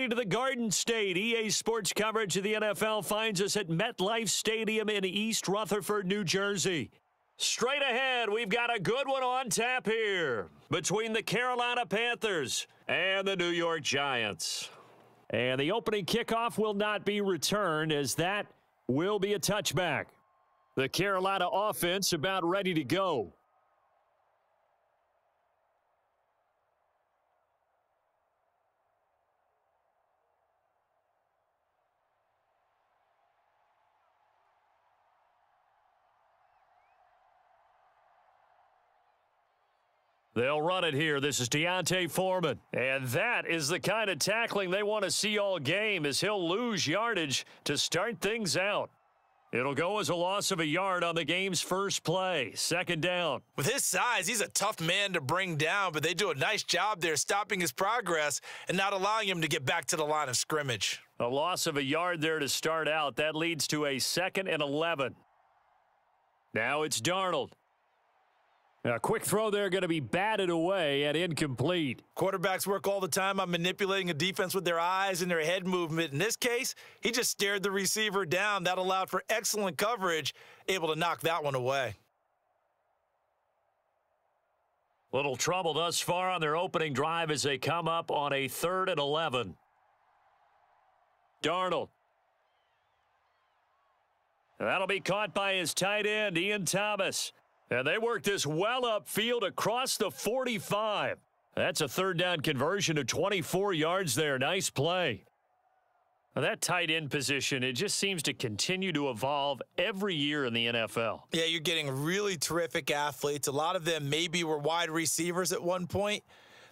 heading to the Garden State. EA Sports coverage of the NFL finds us at MetLife Stadium in East Rutherford, New Jersey. Straight ahead, we've got a good one on tap here between the Carolina Panthers and the New York Giants. And the opening kickoff will not be returned, as that will be a touchback. The Carolina offense about ready to go. They'll run it here. This is Deontay Foreman. And that is the kind of tackling they want to see all game, as he'll lose yardage to start things out. It'll go as a loss of a yard on the game's first play. Second down. With his size, he's a tough man to bring down, but they do a nice job there stopping his progress and not allowing him to get back to the line of scrimmage. A loss of a yard there to start out. That leads to a 2nd and 11. Now it's Darnold. A quick throw there, going to be batted away and incomplete. Quarterbacks work all the time on manipulating a defense with their eyes and their head movement. In this case, he just stared the receiver down. That allowed for excellent coverage, able to knock that one away. Little trouble thus far on their opening drive as they come up on a 3rd and 11. Darnold. That'll be caught by his tight end, Ian Thomas. And they work this well upfield across the 45. That's a 3rd down conversion of 24 yards there. Nice play. Now that tight end position, it just seems to continue to evolve every year in the NFL. Yeah, you're getting really terrific athletes. A lot of them maybe were wide receivers at one point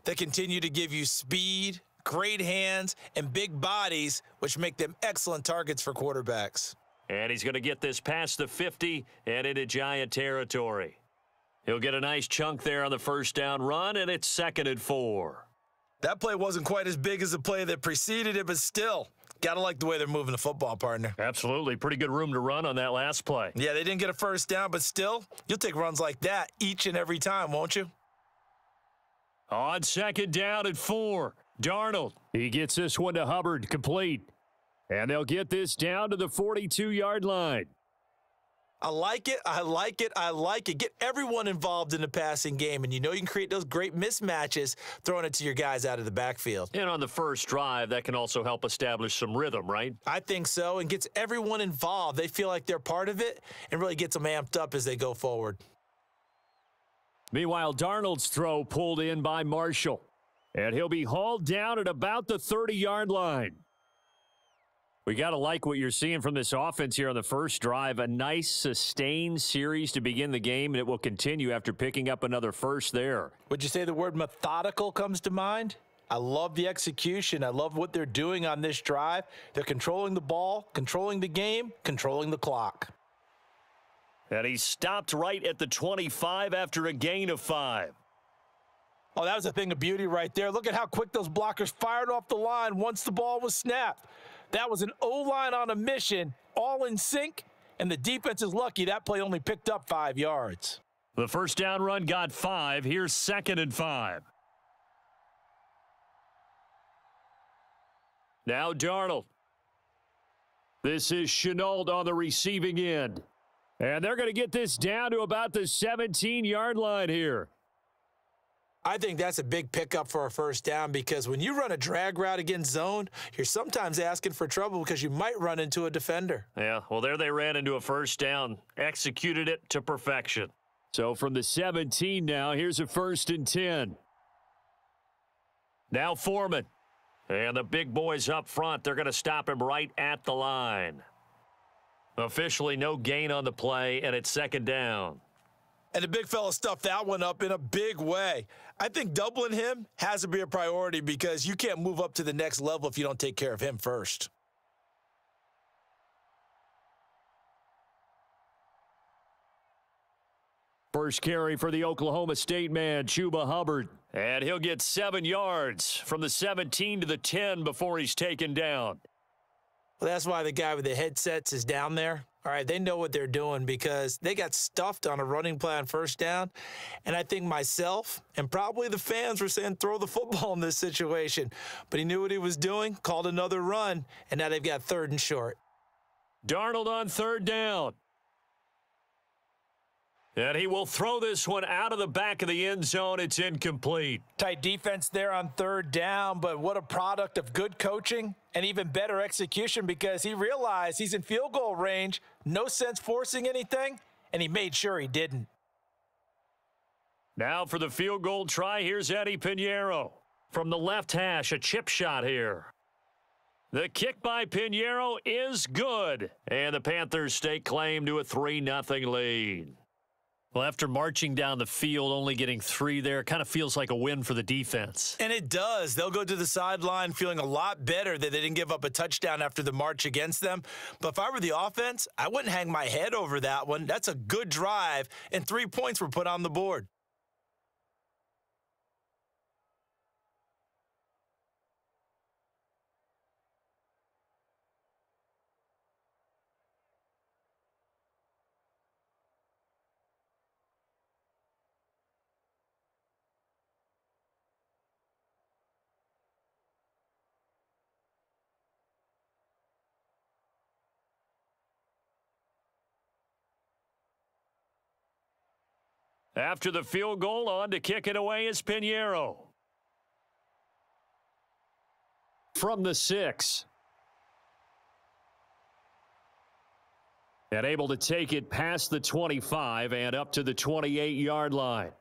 that continue to give you speed, great hands, and big bodies, which make them excellent targets for quarterbacks. And he's going to get this past the 50 and into Giant territory. He'll get a nice chunk there on the first down run, and it's 2nd and 4. That play wasn't quite as big as the play that preceded it, but still, got to like the way they're moving the football, partner. Absolutely. Pretty good room to run on that last play. Yeah, they didn't get a first down, but still, you'll take runs like that each and every time, won't you? On 2nd down and 4, Darnold. He gets this one to Hubbard, complete. And they'll get this down to the 42-yard line. I like it. I like it. I like it. Get everyone involved in the passing game, and you know you can create those great mismatches throwing it to your guys out of the backfield. And on the first drive, that can also help establish some rhythm, right? I think so, and gets everyone involved. They feel like they're part of it and really gets them amped up as they go forward. Meanwhile, Darnold's throw pulled in by Marshall. And he'll be hauled down at about the 30-yard line. We got to like what you're seeing from this offense here on the first drive. A nice, sustained series to begin the game, and it will continue after picking up another first there. Would you say the word methodical comes to mind? I love the execution. I love what they're doing on this drive. They're controlling the ball, controlling the game, controlling the clock. And he stopped right at the 25 after a gain of 5. Oh, that was a thing of beauty right there. Look at how quick those blockers fired off the line once the ball was snapped. That was an O-line on a mission, all in sync, and the defense is lucky that play only picked up 5 yards. The first down run got 5. Here's 2nd and 5. Now Darnold. This is Shenault on the receiving end. And they're going to get this down to about the 17-yard line here. I think that's a big pickup for a first down, because when you run a drag route against zone, you're sometimes asking for trouble because you might run into a defender. Yeah, well, there they ran into a first down, executed it to perfection. So from the 17 now, here's a 1st and 10. Now Foreman. And the big boys up front, they're going to stop him right at the line. Officially no gain on the play, and it's 2nd down. And the big fella stuffed that one up in a big way. I think doubling him has to be a priority, because you can't move up to the next level if you don't take care of him first. First carry for the Oklahoma State man, Chuba Hubbard. And he'll get 7 yards from the 17 to the 10 before he's taken down. Well, that's why the guy with the headsets is down there. All right, they know what they're doing because they got stuffed on a running play on first down. And I think myself and probably the fans were saying throw the football in this situation. But he knew what he was doing, called another run, and now they've got 3rd and short. Darnold on 3rd down. And he will throw this one out of the back of the end zone. It's incomplete. Tight defense there on 3rd down, but what a product of good coaching and even better execution because he realized he's in field goal range, no sense forcing anything, and he made sure he didn't. Now for the field goal try, here's Eddie Pinheiro. From the left hash, a chip shot here. The kick by Pinheiro is good, and the Panthers stake claim to a 3-0 lead. Well, after marching down the field, only getting 3 there, kind of feels like a win for the defense. And it does. They'll go to the sideline feeling a lot better that they didn't give up a touchdown after the march against them. But if I were the offense, I wouldn't hang my head over that one. That's a good drive, and 3 points were put on the board. After the field goal, on to kick it away is Pinheiro. From the 6. And able to take it past the 25 and up to the 28-yard line.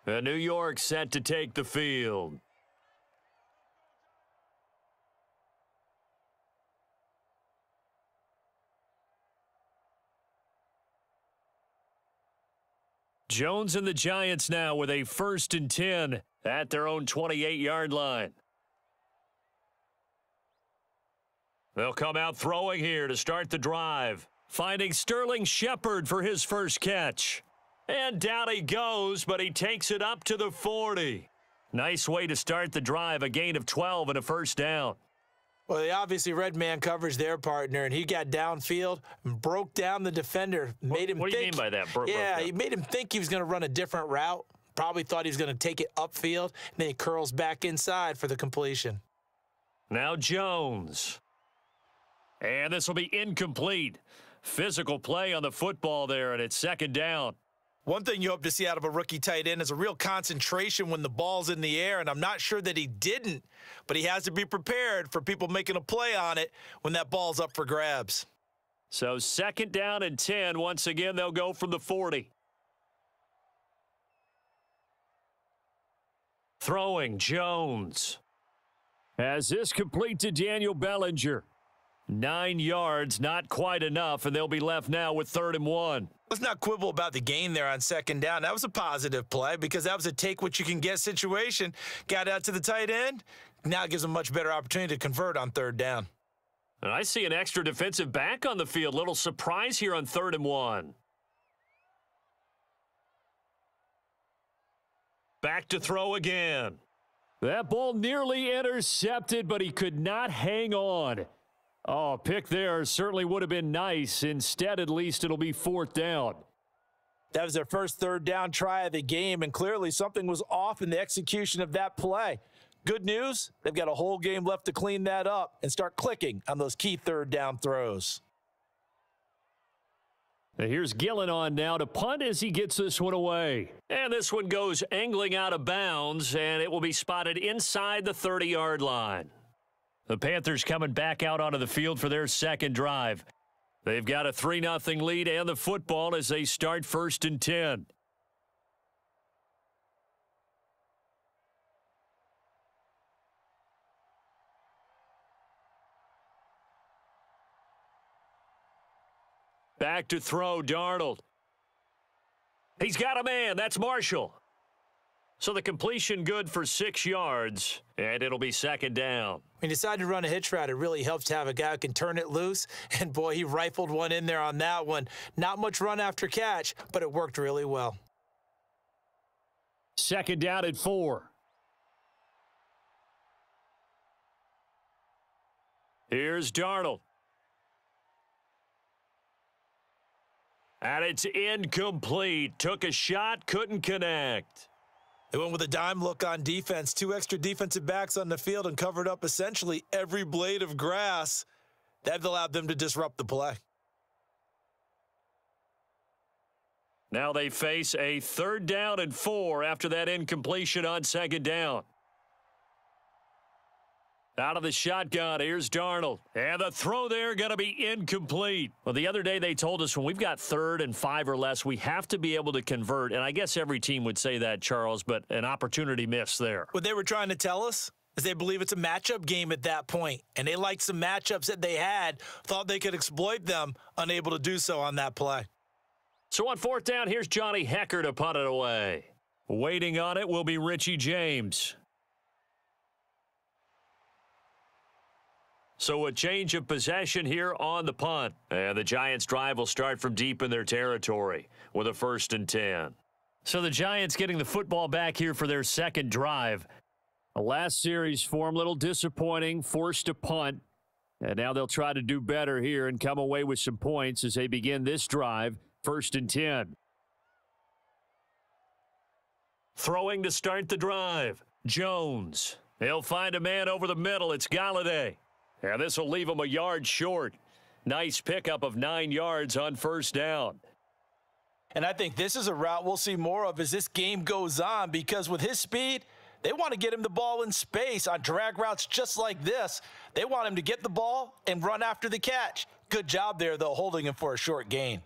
And New York set to take the field. Jones and the Giants now with a 1st and 10 at their own 28-yard line. They'll come out throwing here to start the drive, finding Sterling Shepard for his first catch. And down he goes, but he takes it up to the 40. Nice way to start the drive, a gain of 12 and a 1st down. Well, they obviously red man coverage their partner, and he got downfield and broke down the defender. What do you mean by that? He made him think he was going to run a different route. Probably thought he was going to take it upfield, and then he curls back inside for the completion. Now Jones. And this will be incomplete. Physical play on the football there, and it's 2nd down. One thing you hope to see out of a rookie tight end is a real concentration when the ball's in the air, and I'm not sure that he didn't, but he has to be prepared for people making a play on it when that ball's up for grabs. So 2nd down and 10. Once again, they'll go from the 40. Throwing, Jones. As this complete to Daniel Bellinger. 9 yards, not quite enough, and they'll be left now with 3rd and 1. Let's not quibble about the gain there on 2nd down. That was a positive play because that was a take-what-you-can-get situation. Got out to the tight end. Now it gives them a much better opportunity to convert on 3rd down. And I see an extra defensive back on the field. Little surprise here on 3rd and 1. Back to throw again. That ball nearly intercepted, but he could not hang on. Oh, pick there certainly would have been nice. Instead, at least it'll be 4th down. That was their first 3rd down try of the game, and clearly something was off in the execution of that play. Good news, they've got a whole game left to clean that up and start clicking on those key 3rd down throws. Now here's Gillen on now to punt as he gets this one away. And this one goes angling out of bounds, and it will be spotted inside the 30-yard line. The Panthers coming back out onto the field for their 2nd drive. They've got a 3-0 lead and the football as they start 1st and 10. Back to throw, Darnold. He's got a man. That's Marshall. So the completion good for 6 yards, and it'll be 2nd down. When you decide to run a hitch route, it really helps to have a guy who can turn it loose. And, boy, he rifled one in there on that one. Not much run after catch, but it worked really well. 2nd down and 4. Here's Darnold. And it's incomplete. Took a shot, couldn't connect. They went with a dime look on defense. 2 extra defensive backs on the field and covered up essentially every blade of grass. That allowed them to disrupt the play. Now they face a 3rd down and 4 after that incompletion on 2nd down. Out of the shotgun, here's Darnold. And the throw there going to be incomplete. Well, the other day they told us when we've got 3rd and 5 or less, we have to be able to convert. And I guess every team would say that, Charles, but an opportunity missed there. What they were trying to tell us is they believe it's a matchup game at that point. And they liked some matchups that they had, thought they could exploit them, unable to do so on that play. So on 4th down, here's Johnny Hecker to punt it away. Waiting on it will be Richie James. So a change of possession here on the punt. And the Giants' drive will start from deep in their territory with a 1st and 10. So the Giants getting the football back here for their 2nd drive. The last series for them, a little disappointing, forced to punt. And now they'll try to do better here and come away with some points as they begin this drive, 1st and 10. Throwing to start the drive, Jones. He'll find a man over the middle. It's Galladay. And this will leave him a yard short. Nice pickup of 9 yards on 1st down. And I think this is a route we'll see more of as this game goes on, because with his speed, they want to get him the ball in space on drag routes just like this. They want him to get the ball and run after the catch. Good job there, though, holding him for a short gain.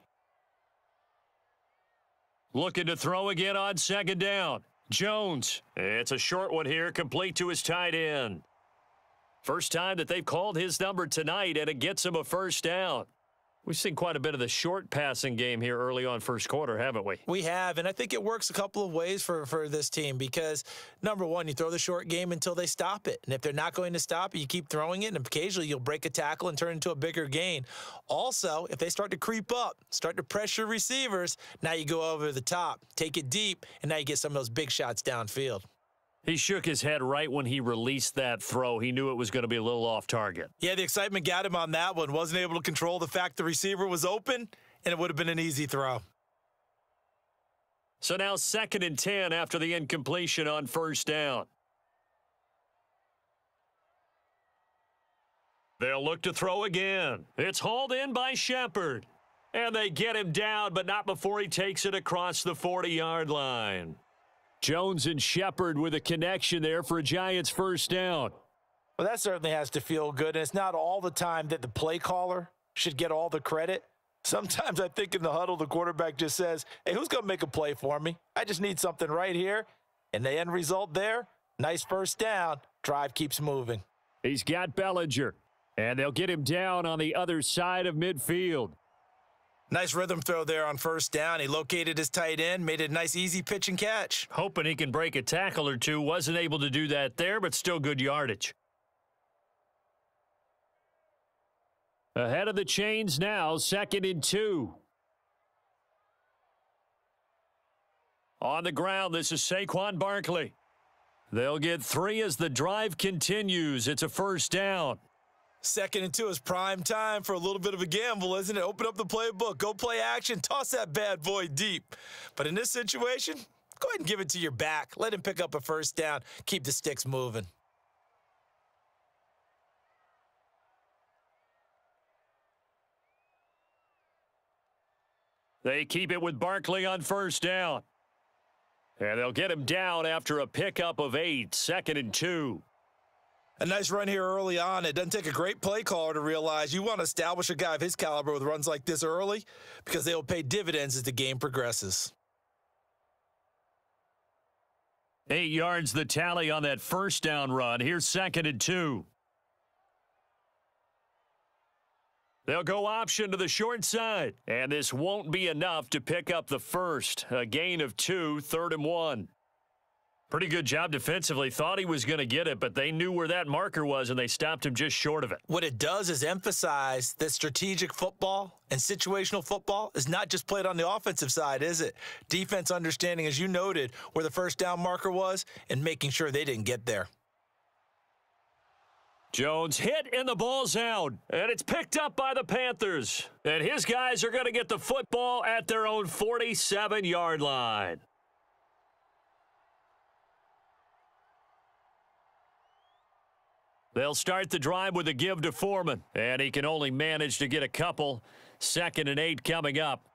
Looking to throw again on 2nd down. Jones. It's a short one here, complete to his tight end. First time that they've called his number tonight, and it gets him a 1st down. We've seen quite a bit of the short passing game here early on 1st quarter, haven't we? We have, and I think it works a couple of ways for this team because, number one, you throw the short game until they stop it. And if they're not going to stop it, you keep throwing it, and occasionally you'll break a tackle and turn into a bigger gain. Also, if they start to creep up, start to pressure receivers, now you go over the top, take it deep, and now you get some of those big shots downfield. He shook his head right when he released that throw. He knew it was going to be a little off target. Yeah, the excitement got him on that one. Wasn't able to control the fact the receiver was open, and it would have been an easy throw. So now 2nd and 10 after the incompletion on 1st down. They'll look to throw again. It's hauled in by Shepard. And they get him down, but not before he takes it across the 40-yard line. Jones and Shepard with a connection there for a Giants 1st down. Well, that certainly has to feel good, and it's not all the time that the play caller should get all the credit. Sometimes I think in the huddle, the quarterback just says, hey, who's going to make a play for me? I just need something right here. And the end result there, nice 1st down. Drive keeps moving. He's got Bellinger, and they'll get him down on the other side of midfield. Nice rhythm throw there on 1st down. He located his tight end, made it a nice, easy pitch and catch. Hoping he can break a tackle or two. Wasn't able to do that there, but still good yardage. Ahead of the chains now, 2nd and 2. On the ground, this is Saquon Barkley. They'll get 3 as the drive continues. It's a 1st down. 2nd and 2 is prime time for a little bit of a gamble, isn't it? Open up the playbook, go play action, toss that bad boy deep. But in this situation, go ahead and give it to your back. Let him pick up a 1st down. Keep the sticks moving. They keep it with Barkley on 1st down. And they'll get him down after a pickup of 8, 2nd and 2. A nice run here early on. It doesn't take a great play caller to realize you want to establish a guy of his caliber with runs like this early because they will pay dividends as the game progresses. 8 yards the tally on that 1st down run. Here's 2nd and 2. They'll go option to the short side, and this won't be enough to pick up the 1st. A gain of 2, 3rd and 1. Pretty good job defensively. Thought he was going to get it, but they knew where that marker was, and they stopped him just short of it. What it does is emphasize that strategic football and situational football is not just played on the offensive side, is it? Defense understanding, as you noted, where the 1st down marker was and making sure they didn't get there. Jones hit and the ball's out. And it's picked up by the Panthers. And his guys are going to get the football at their own 47-yard line. They'll start the drive with a give to Foreman. And he can only manage to get a couple. 2nd and 8 coming up.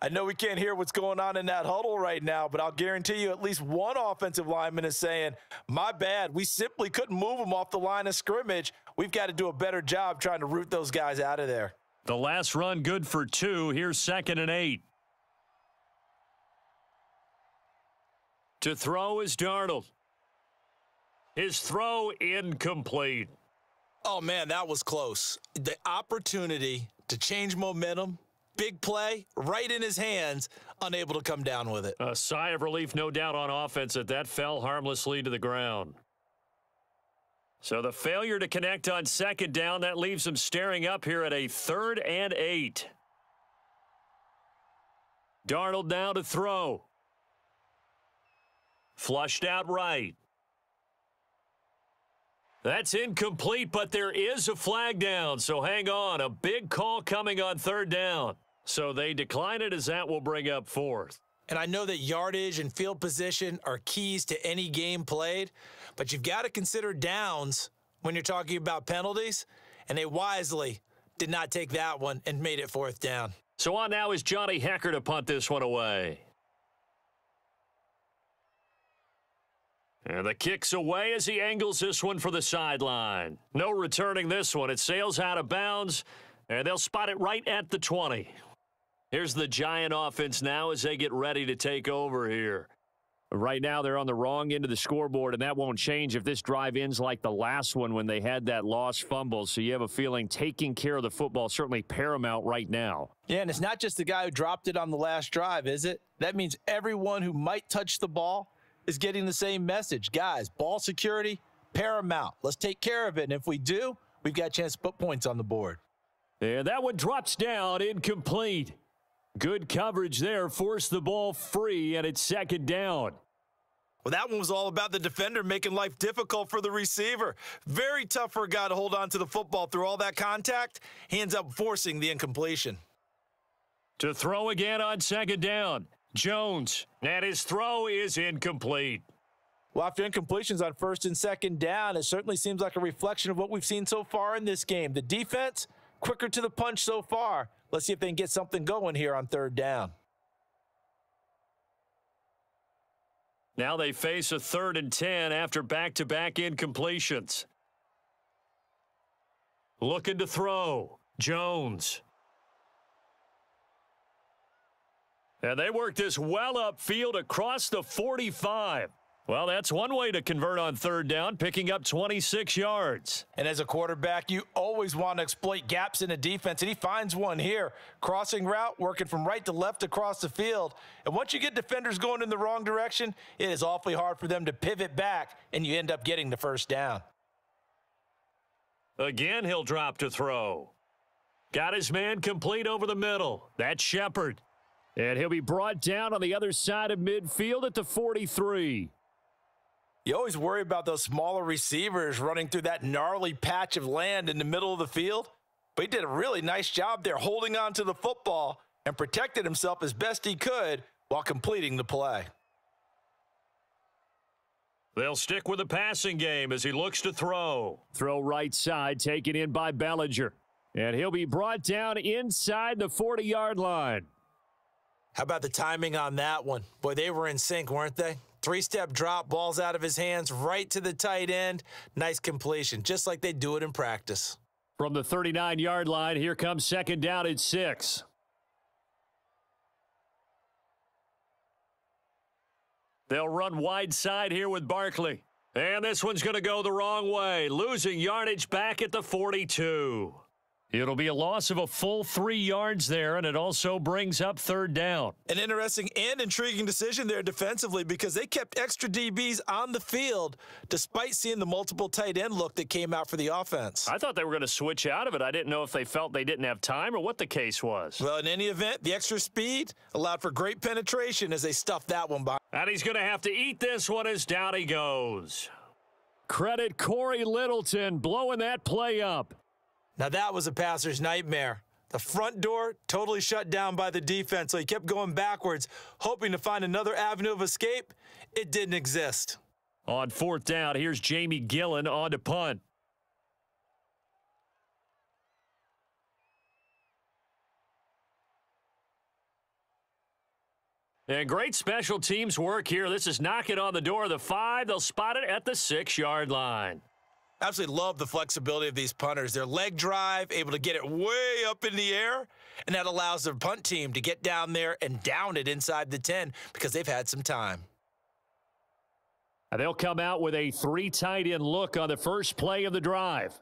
I know we can't hear what's going on in that huddle right now, but I'll guarantee you at least one offensive lineman is saying, my bad, we simply couldn't move them off the line of scrimmage. We've got to do a better job trying to root those guys out of there. The last run good for 2. Here's 2nd and 8. To throw is Darnold. His throw incomplete. Oh, man, that was close. The opportunity to change momentum, big play, right in his hands, unable to come down with it. A sigh of relief, no doubt, on offense that fell harmlessly to the ground. So the failure to connect on 2nd down, that leaves him staring up here at a 3rd and 8. Darnold now to throw. Flushed out right. That's incomplete, but there is a flag down, so hang on. A big call coming on 3rd down. So they decline it, as that will bring up 4th. And I know that yardage and field position are keys to any game played, but you've got to consider downs when you're talking about penalties, and they wisely did not take that one and made it 4th down. So on now is Johnny Hecker to punt this one away. And the kick's away as he angles this one for the sideline. No returning this one. It sails out of bounds, and they'll spot it right at the 20. Here's the Giant offense now as they get ready to take over here. Right now they're on the wrong end of the scoreboard, and that won't change if this drive ends like the last one when they had that lost fumble. So you have a feeling taking care of the football is certainly paramount right now. Yeah, and it's not just the guy who dropped it on the last drive, is it? That means everyone who might touch the ball is getting the same message. Guys, ball security, paramount. Let's take care of it. And if we do, we've got a chance to put points on the board. And that one drops down, incomplete. Good coverage there, forced the ball free, and it's 2nd down. Well, that one was all about the defender making life difficult for the receiver. Very tough for a guy to hold on to the football through all that contact. He ends up forcing the incompletion. To throw again on 2nd down. Jones, and his throw is incomplete. Well, after incompletions on 1st and 2nd down, it certainly seems like a reflection of what we've seen so far in this game. The defense, quicker to the punch so far. Let's see if they can get something going here on 3rd down. Now they face a 3rd and 10 after back-to-back incompletions. Looking to throw. Jones. And they work this well upfield across the 45. Well, that's one way to convert on 3rd down, picking up 26 yards. And as a quarterback, you always want to exploit gaps in a defense, and he finds one here. Crossing route, working from right to left across the field. And once you get defenders going in the wrong direction, it is awfully hard for them to pivot back, and you end up getting the 1st down. Again, he'll drop to throw. Got his man complete over the middle. That's Shepard. And he'll be brought down on the other side of midfield at the 43. You always worry about those smaller receivers running through that gnarly patch of land in the middle of the field. But he did a really nice job there holding on to the football and protected himself as best he could while completing the play. They'll stick with the passing game as he looks to throw. Throw right side, taken in by Bellinger. And he'll be brought down inside the 40-yard line. How about the timing on that one? Boy, they were in sync, weren't they? 3-step drop, balls out of his hands, right to the tight end. Nice completion, just like they do it in practice. From the 39-yard line, here comes 2nd down at 6. They'll run wide side here with Barkley. And this one's going to go the wrong way, losing yardage back at the 42. It'll be a loss of a full 3 yards there, and it also brings up 3rd down. An interesting and intriguing decision there defensively because they kept extra DBs on the field despite seeing the multiple tight end look that came out for the offense. I thought they were going to switch out of it. I didn't know if they felt they didn't have time or what the case was. Well, in any event, the extra speed allowed for great penetration as they stuffed that one by. And he's going to have to eat this one as down he goes. Credit Corey Littleton blowing that play up. Now that was a passer's nightmare. The front door totally shut down by the defense, so he kept going backwards, hoping to find another avenue of escape. It didn't exist. On fourth down, here's Jamie Gillen on to punt. And great special teams work here. This is knocking on the door of the 5. They'll spot it at the 6-yard line. Absolutely love the flexibility of these punters. Their leg drive, able to get it way up in the air, and that allows their punt team to get down there and down it inside the 10 because they've had some time. And they'll come out with a 3 tight end look on the first play of the drive.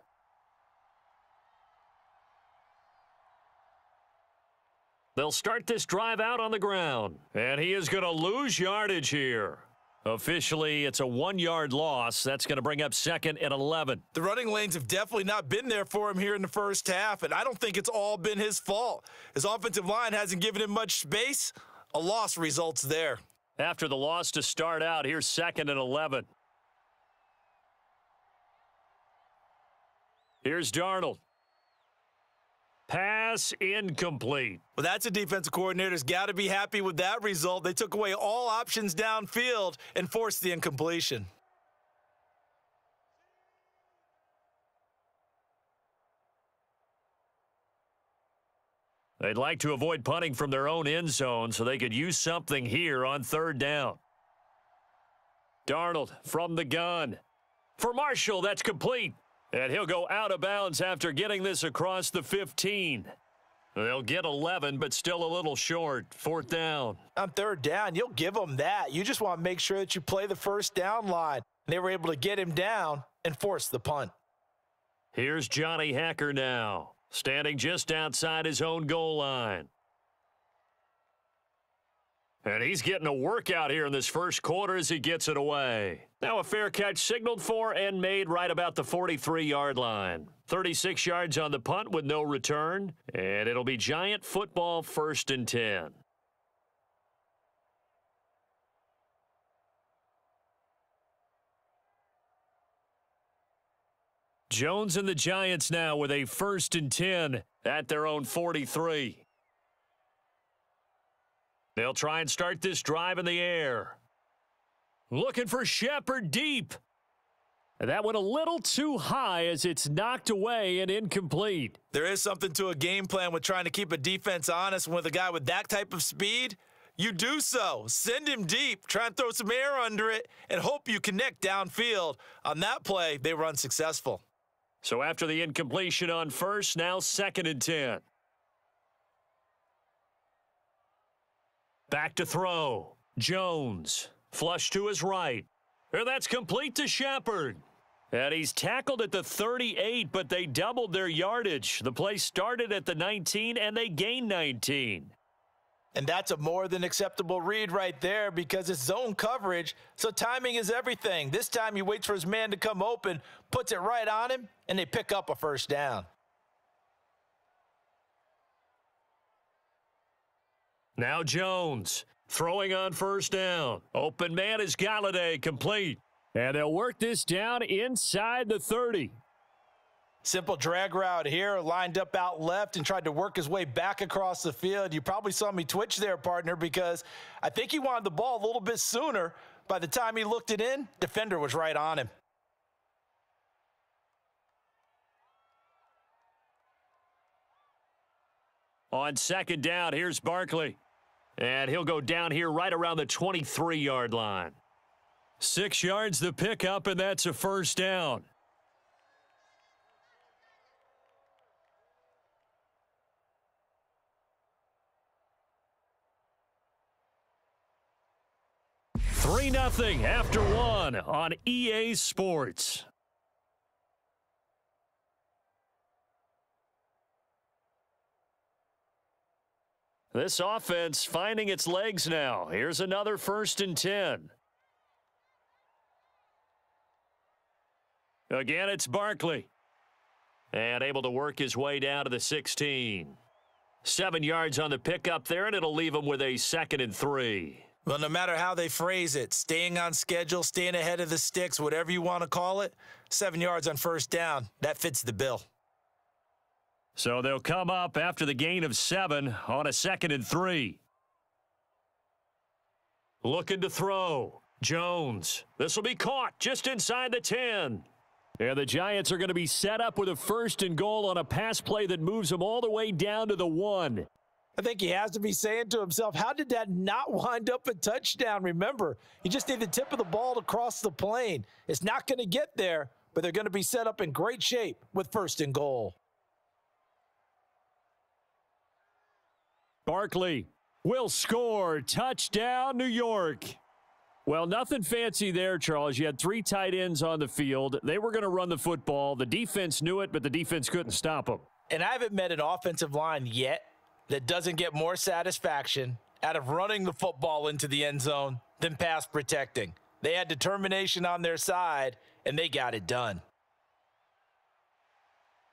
They'll start this drive out on the ground, and he is going to lose yardage here. Officially, it's a 1-yard loss. That's going to bring up 2nd and 11. The running lanes have definitely not been there for him here in the first half, and I don't think it's all been his fault. His offensive line hasn't given him much space. A loss results there. After the loss to start out, here's 2nd and 11. Here's Darnold. Pass incomplete. Well, that's a defensive coordinator's got to be happy with that result. They took away all options downfield and forced the incompletion. They'd like to avoid punting from their own end zone so they could use something here on 3rd down. Darnold from the gun. For Marshall, that's complete. And he'll go out of bounds after getting this across the 15. They'll get 11, but still a little short. 4th down. On 3rd down, you'll give them that. You just want to make sure that you play the first down line. And they were able to get him down and force the punt. Here's Johnny Hacker now, standing just outside his own goal line. And he's getting a workout here in this first quarter as he gets it away. Now a fair catch signaled for and made right about the 43-yard line. 36 yards on the punt with no return. And it'll be Giant football 1st and 10. Jones and the Giants now with a 1st and 10 at their own 43. They'll try and start this drive in the air. Looking for Shepard deep. That went a little too high as it's knocked away and incomplete. There is something to a game plan with trying to keep a defense honest. With a guy with that type of speed, you do so. Send him deep, try and throw some air under it, and hope you connect downfield. On that play, they were unsuccessful. So after the incompletion on 1st, now 2nd and 10. Back to throw. Jones. Flush to his right. And that's complete to Shepard. And he's tackled at the 38, but they doubled their yardage. The play started at the 19, and they gained 19. And that's a more than acceptable read right there because it's zone coverage, so timing is everything. This time he waits for his man to come open, puts it right on him, and they pick up a 1st down. Now Jones throwing on 1st down. Open man is Galladay, complete. And they'll work this down inside the 30. Simple drag route here, lined up out left and tried to work his way back across the field. You probably saw me twitch there, partner, because I think he wanted the ball a little bit sooner. By the time he looked it in, defender was right on him. On 2nd down, here's Barkley. And he'll go down here right around the 23-yard line. 6 yards the pickup, and that's a 1st down. Three 3-0 after 1 on EA Sports. This offense finding its legs now. Here's another 1st and 10. Again, it's Barkley. And able to work his way down to the 16. 7 yards on the pickup there, and it'll leave him with a 2nd and 3. Well, no matter how they phrase it, staying on schedule, staying ahead of the sticks, whatever you want to call it, 7 yards on first down, that fits the bill. So they'll come up after the gain of 7 on a 2nd and 3. Looking to throw. Jones. This will be caught just inside the 10. And the Giants are going to be set up with a 1st and goal on a pass play that moves them all the way down to the 1. I think he has to be saying to himself, how did that not wind up a touchdown? Remember, you just need the tip of the ball to cross the plane. It's not going to get there, but they're going to be set up in great shape with 1st and goal. Barkley will score. Touchdown, New York. Well, nothing fancy there, Charles. You had 3 tight ends on the field. They were going to run the football. The defense knew it, but the defense couldn't stop them. And I haven't met an offensive line yet that doesn't get more satisfaction out of running the football into the end zone than pass protecting. They had determination on their side, and they got it done.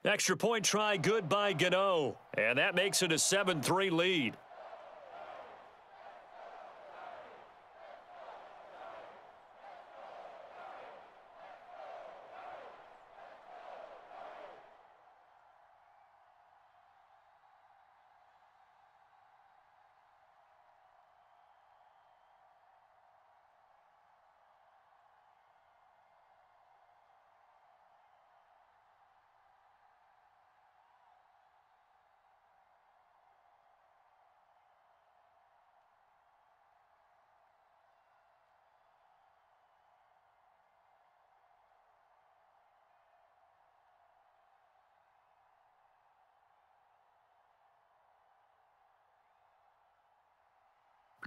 Extra point try good by Gano, and that makes it a 7-3 lead.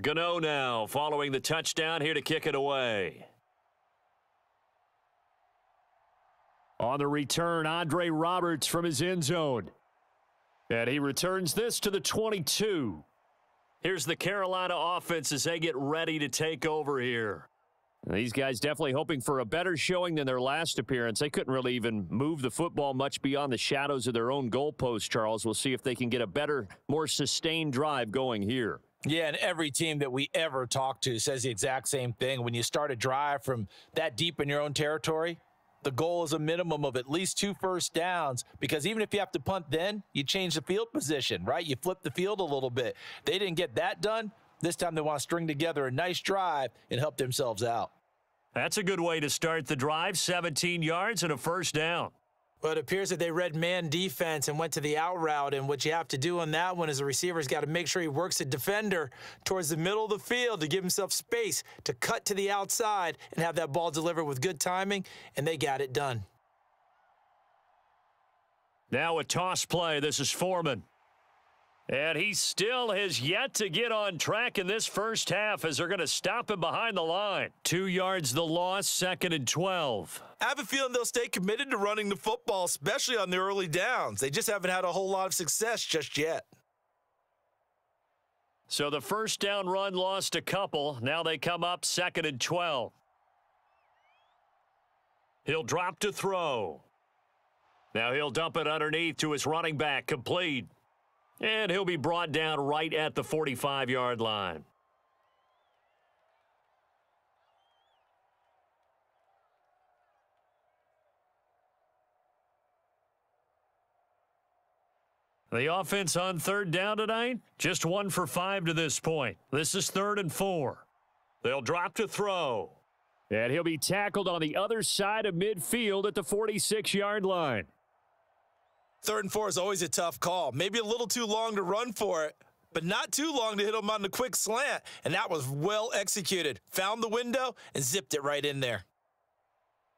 Gano now following the touchdown here to kick it away. On the return, Andre Roberts from his end zone. And he returns this to the 22. Here's the Carolina offense as they get ready to take over here. These guys definitely hoping for a better showing than their last appearance. They couldn't really even move the football much beyond the shadows of their own goalpost, Charles. We'll see if they can get a better, more sustained drive going here. Yeah, and every team that we ever talk to says the exact same thing. When you start a drive from that deep in your own territory, the goal is a minimum of at least 2 first downs, because even if you have to punt then, you change the field position, right? You flip the field a little bit. They didn't get that done. This time they want to string together a nice drive and help themselves out. That's a good way to start the drive, 17 yards and a 1st down. Well, it appears that they read man defense and went to the out route, and what you have to do on that one is the receiver's got to make sure he works the defender towards the middle of the field to give himself space to cut to the outside and have that ball delivered with good timing, and they got it done. Now a toss play. This is Foreman. And he still has yet to get on track in this first half as they're going to stop him behind the line. 2 yards the loss, 2nd and 12. I have a feeling they'll stay committed to running the football, especially on the early downs. They just haven't had a whole lot of success just yet. So the 1st down run lost a couple. Now they come up 2nd and 12. He'll drop to throw. Now he'll dump it underneath to his running back, complete. And he'll be brought down right at the 45-yard line. The offense on 3rd down tonight, just 1 for 5 to this point. This is 3rd and 4. They'll drop to throw. And he'll be tackled on the other side of midfield at the 46-yard line. 3rd and 4 is always a tough call. Maybe a little too long to run for it, but not too long to hit him on the quick slant. And that was well executed. Found the window and zipped it right in there.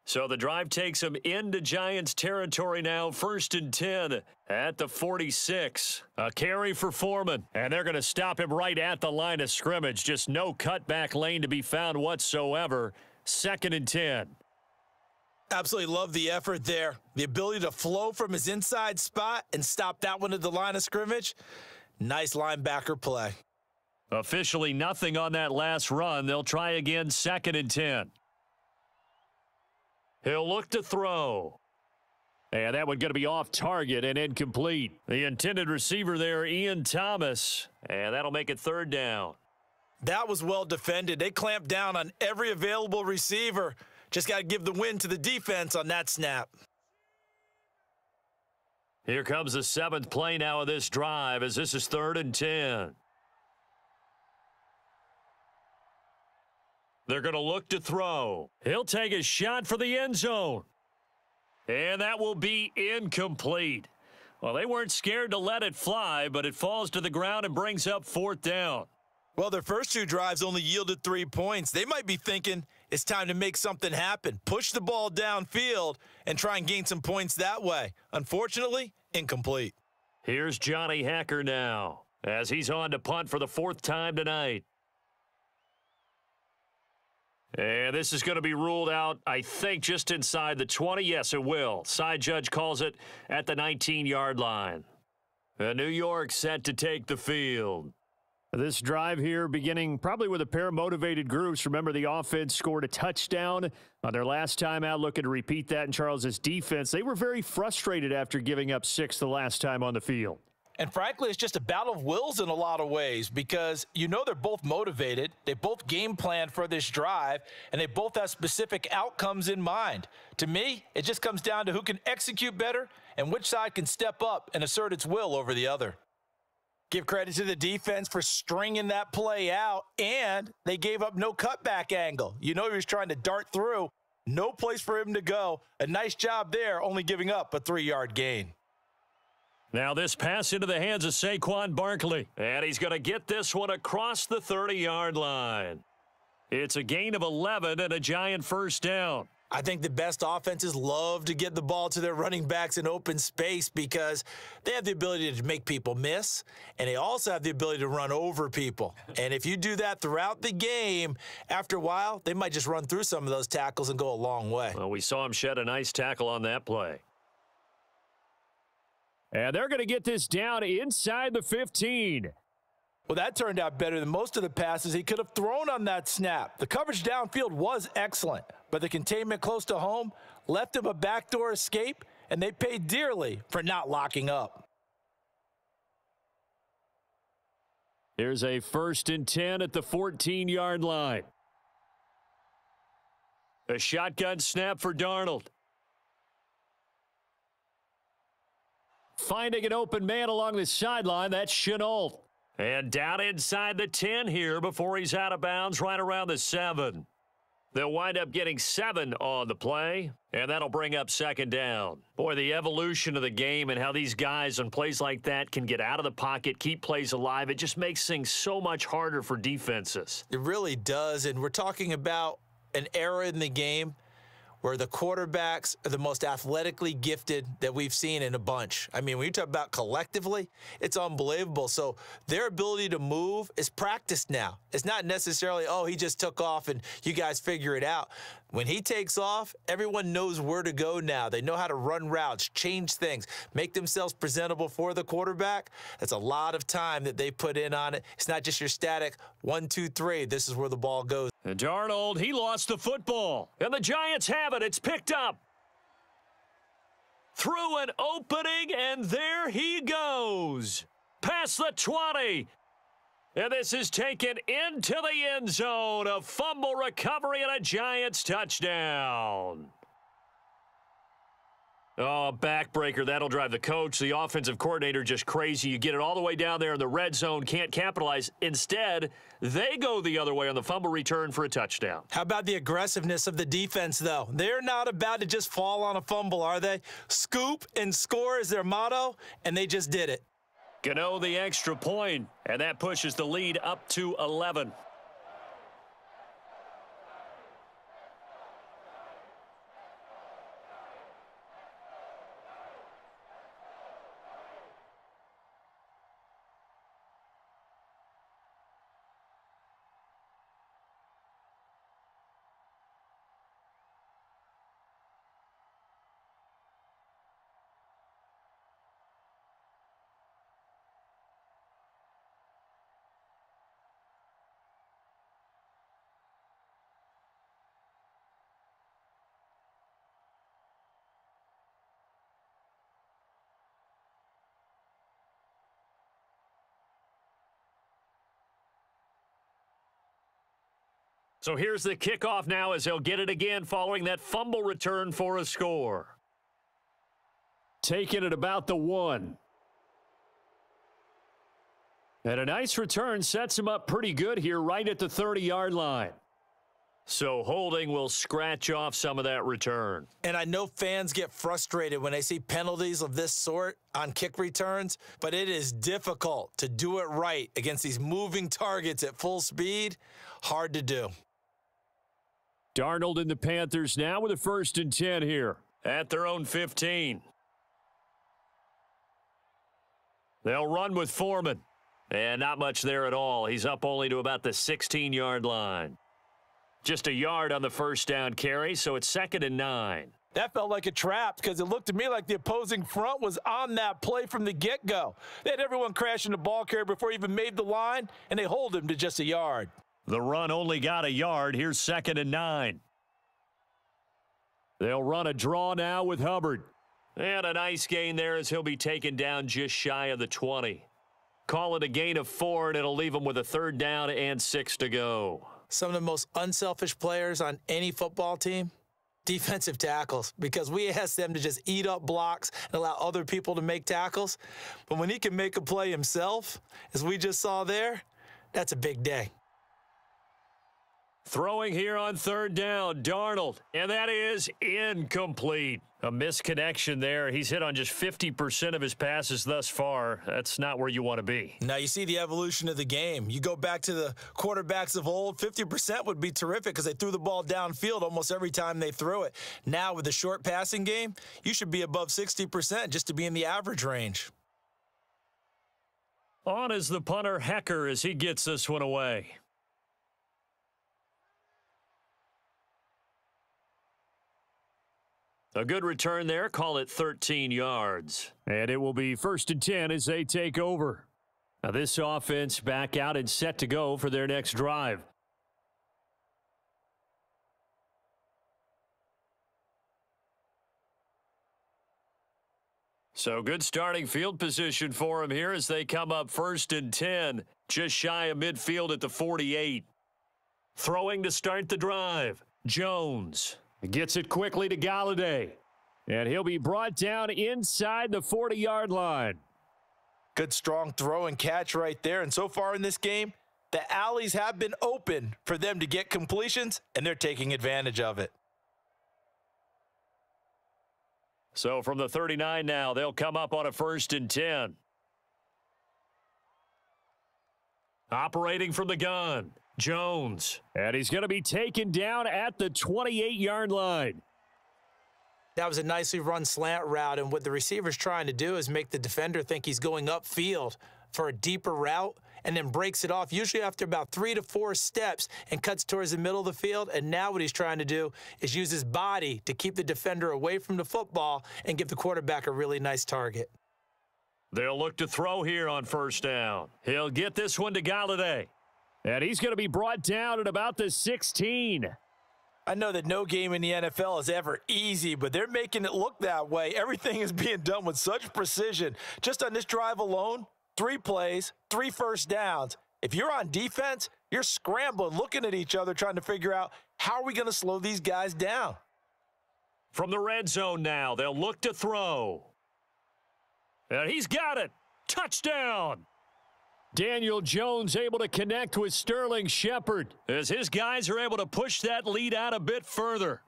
So the drive takes him into Giants territory now, 1st and 10 at the 46. A carry for Foreman, and they're going to stop him right at the line of scrimmage. Just no cutback lane to be found whatsoever. 2nd and 10. Absolutely love the effort there. The ability to flow from his inside spot and stop that one at the line of scrimmage. Nice linebacker play. Officially nothing on that last run. They'll try again, 2nd and 10. He'll look to throw. And that one going to be off target and incomplete. The intended receiver there, Ian Thomas. And that'll make it 3rd down. That was well defended. They clamped down on every available receiver. Just got to give the win to the defense on that snap. Here comes the 7th play now of this drive as this is 3rd and 10. They're going to look to throw. He'll take a shot for the end zone. And that will be incomplete. Well, they weren't scared to let it fly, but it falls to the ground and brings up 4th down. Well, their first 2 drives only yielded 3 points. They might be thinking it's time to make something happen. Push the ball downfield and try and gain some points that way. Unfortunately, incomplete. Here's Johnny Hacker now as he's on to punt for the 4th time tonight. And this is going to be ruled out, I think, just inside the 20. Yes, it will. Side judge calls it at the 19-yard line. New York set to take the field. This drive here beginning probably with a pair of motivated groups. Remember, the offense scored a touchdown on their last time out, looking to repeat that in Charles's defense. They were very frustrated after giving up 6 the last time on the field. And frankly, it's just a battle of wills in a lot of ways because you know they're both motivated. They both game plan for this drive, and they both have specific outcomes in mind. To me, it just comes down to who can execute better and which side can step up and assert its will over the other. Give credit to the defense for stringing that play out, and they gave up no cutback angle. You know he was trying to dart through. No place for him to go. A nice job there, only giving up a 3-yard gain. Now this pass into the hands of Saquon Barkley, and he's going to get this one across the 30-yard line. It's a gain of 11 and a giant 1st down. I think the best offenses love to get the ball to their running backs in open space because they have the ability to make people miss, and they also have the ability to run over people. And if you do that throughout the game, after a while, they might just run through some of those tackles and go a long way. Well, we saw him shed a nice tackle on that play. And they're going to get this down inside the 15. Well, that turned out better than most of the passes he could have thrown on that snap. The coverage downfield was excellent, but the containment close to home left him a backdoor escape, and they paid dearly for not locking up. Here's a 1st and 10 at the 14-yard line. A shotgun snap for Darnold. Finding an open man along the sideline, that's Chenault. And down inside the 10 here before he's out of bounds right around the 7. They'll wind up getting 7 on the play, and that'll bring up 2nd down. Boy, the evolution of the game and how these guys on plays like that can get out of the pocket, keep plays alive, it just makes things so much harder for defenses. It really does, and we're talking about an era in the game where the quarterbacks are the most athletically gifted that we've seen in a bunch. I mean, when you talk about collectively, it's unbelievable. So their ability to move is practiced now. It's not necessarily, oh, he just took off and you guys figure it out. When he takes off, everyone knows where to go now. They know how to run routes, change things, make themselves presentable for the quarterback. That's a lot of time that they put in on it. It's not just your static 1, 2, 3. This is where the ball goes. And Darnold, he lost the football. And the Giants have it. It's picked up. Through an opening, and there he goes. Past the 20. And this is taken into the end zone. A fumble recovery and a Giants touchdown. Oh, backbreaker. That'll drive the coach, the offensive coordinator, just crazy. You get it all the way down there in the red zone, can't capitalize. Instead, they go the other way on the fumble return for a touchdown. How about the aggressiveness of the defense, though? They're not about to just fall on a fumble, are they? Scoop and score is their motto, and they just did it. Gano the extra point, and that pushes the lead up to 11. So here's the kickoff now as he'll get it again following that fumble return for a score. Taking it about the 1. And a nice return sets him up pretty good here right at the 30-yard line. So holding will scratch off some of that return. And I know fans get frustrated when they see penalties of this sort on kick returns, but it is difficult to do it right against these moving targets at full speed. Hard to do. Darnold and the Panthers now with a 1st and 10 here at their own 15. They'll run with Foreman. And not much there at all. He's up only to about the 16-yard line. Just a yard on the first down carry, so it's 2nd and 9. That felt like a trap because it looked to me like the opposing front was on that play from the get-go. They had everyone crashing the ball carrier before he even made the line, and they hold him to just a yard. The run only got a yard. Here's 2nd and 9. They'll run a draw now with Hubbard. And a nice gain there as he'll be taken down just shy of the 20. Call it a gain of 4, and it'll leave him with a 3rd down and 6 to go. Some of the most unselfish players on any football team, defensive tackles, because we ask them to just eat up blocks and allow other people to make tackles. But when he can make a play himself, as we just saw there, that's a big day. Throwing here on 3rd down, Darnold, and that is incomplete. A misconnection there. He's hit on just 50% of his passes thus far. That's not where you want to be. Now you see the evolution of the game. You go back to the quarterbacks of old, 50% would be terrific because they threw the ball downfield almost every time they threw it. Now with the short passing game, you should be above 60% just to be in the average range. On is the punter, Hecker, as he gets this one away. A good return there. Call it 13 yards. And it will be 1st and 10 as they take over. Now this offense back out and set to go for their next drive. So good starting field position for him here as they come up 1st and 10. Just shy of midfield at the 48. Throwing to start the drive. Jones. Gets it quickly to Galladay. And he'll be brought down inside the 40-yard line. Good strong throw and catch right there. And so far in this game, the alleys have been open for them to get completions, and they're taking advantage of it. So from the 39 now, they'll come up on a 1st and 10. Operating from the gun. Jones. And he's going to be taken down at the 28-yard line. That was a nicely run slant route, and what the receiver's trying to do is make the defender think he's going upfield for a deeper route and then breaks it off, usually after about 3 to 4 steps, and cuts towards the middle of the field. And now what he's trying to do is use his body to keep the defender away from the football and give the quarterback a really nice target. They'll look to throw here on 1st down. He'll get this one to Galladay. And he's going to be brought down at about the 16. I know that no game in the NFL is ever easy, but they're making it look that way. Everything is being done with such precision. Just on this drive alone, 3 plays, 3 first downs. If you're on defense, you're scrambling, looking at each other, trying to figure out how are we going to slow these guys down. From the red zone now, they'll look to throw. And he's got it. Touchdown. Daniel Jones able to connect with Sterling Shepard as his guys are able to push that lead out a bit further.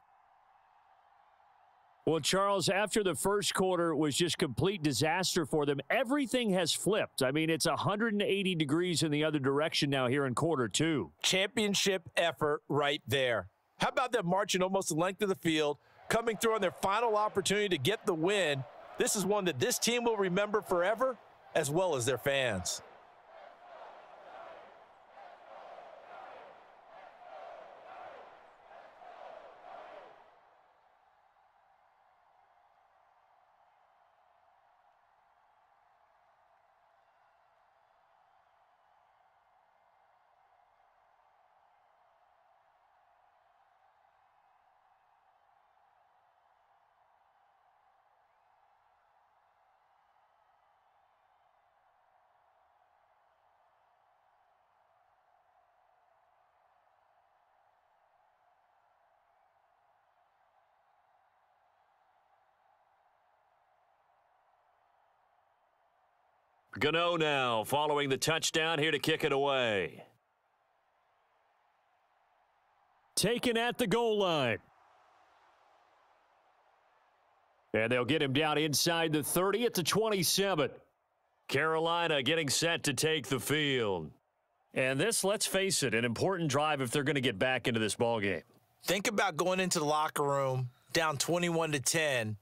Well, Charles, after the first quarter was just complete disaster for them, everything has flipped. I mean, it's 180 degrees in the other direction now here in quarter 2. Championship effort right there. How about them marching almost the length of the field, coming through on their final opportunity to get the win? This is one that this team will remember forever, as well as their fans. Gano now following the touchdown here to kick it away. Taken at the goal line. And they'll get him down inside the 30 at the 27. Carolina getting set to take the field. And this, let's face it, an important drive if they're going to get back into this ballgame. Think about going into the locker room down 21-10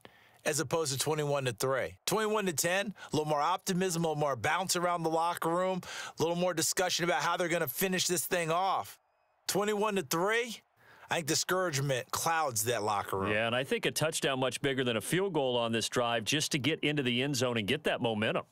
as opposed to 21-3. 21-10, a little more optimism, a little more bounce around the locker room, a little more discussion about how they're going to finish this thing off. 21-3, I think discouragement clouds that locker room. Yeah, and I think a touchdown much bigger than a field goal on this drive just to get into the end zone and get that momentum.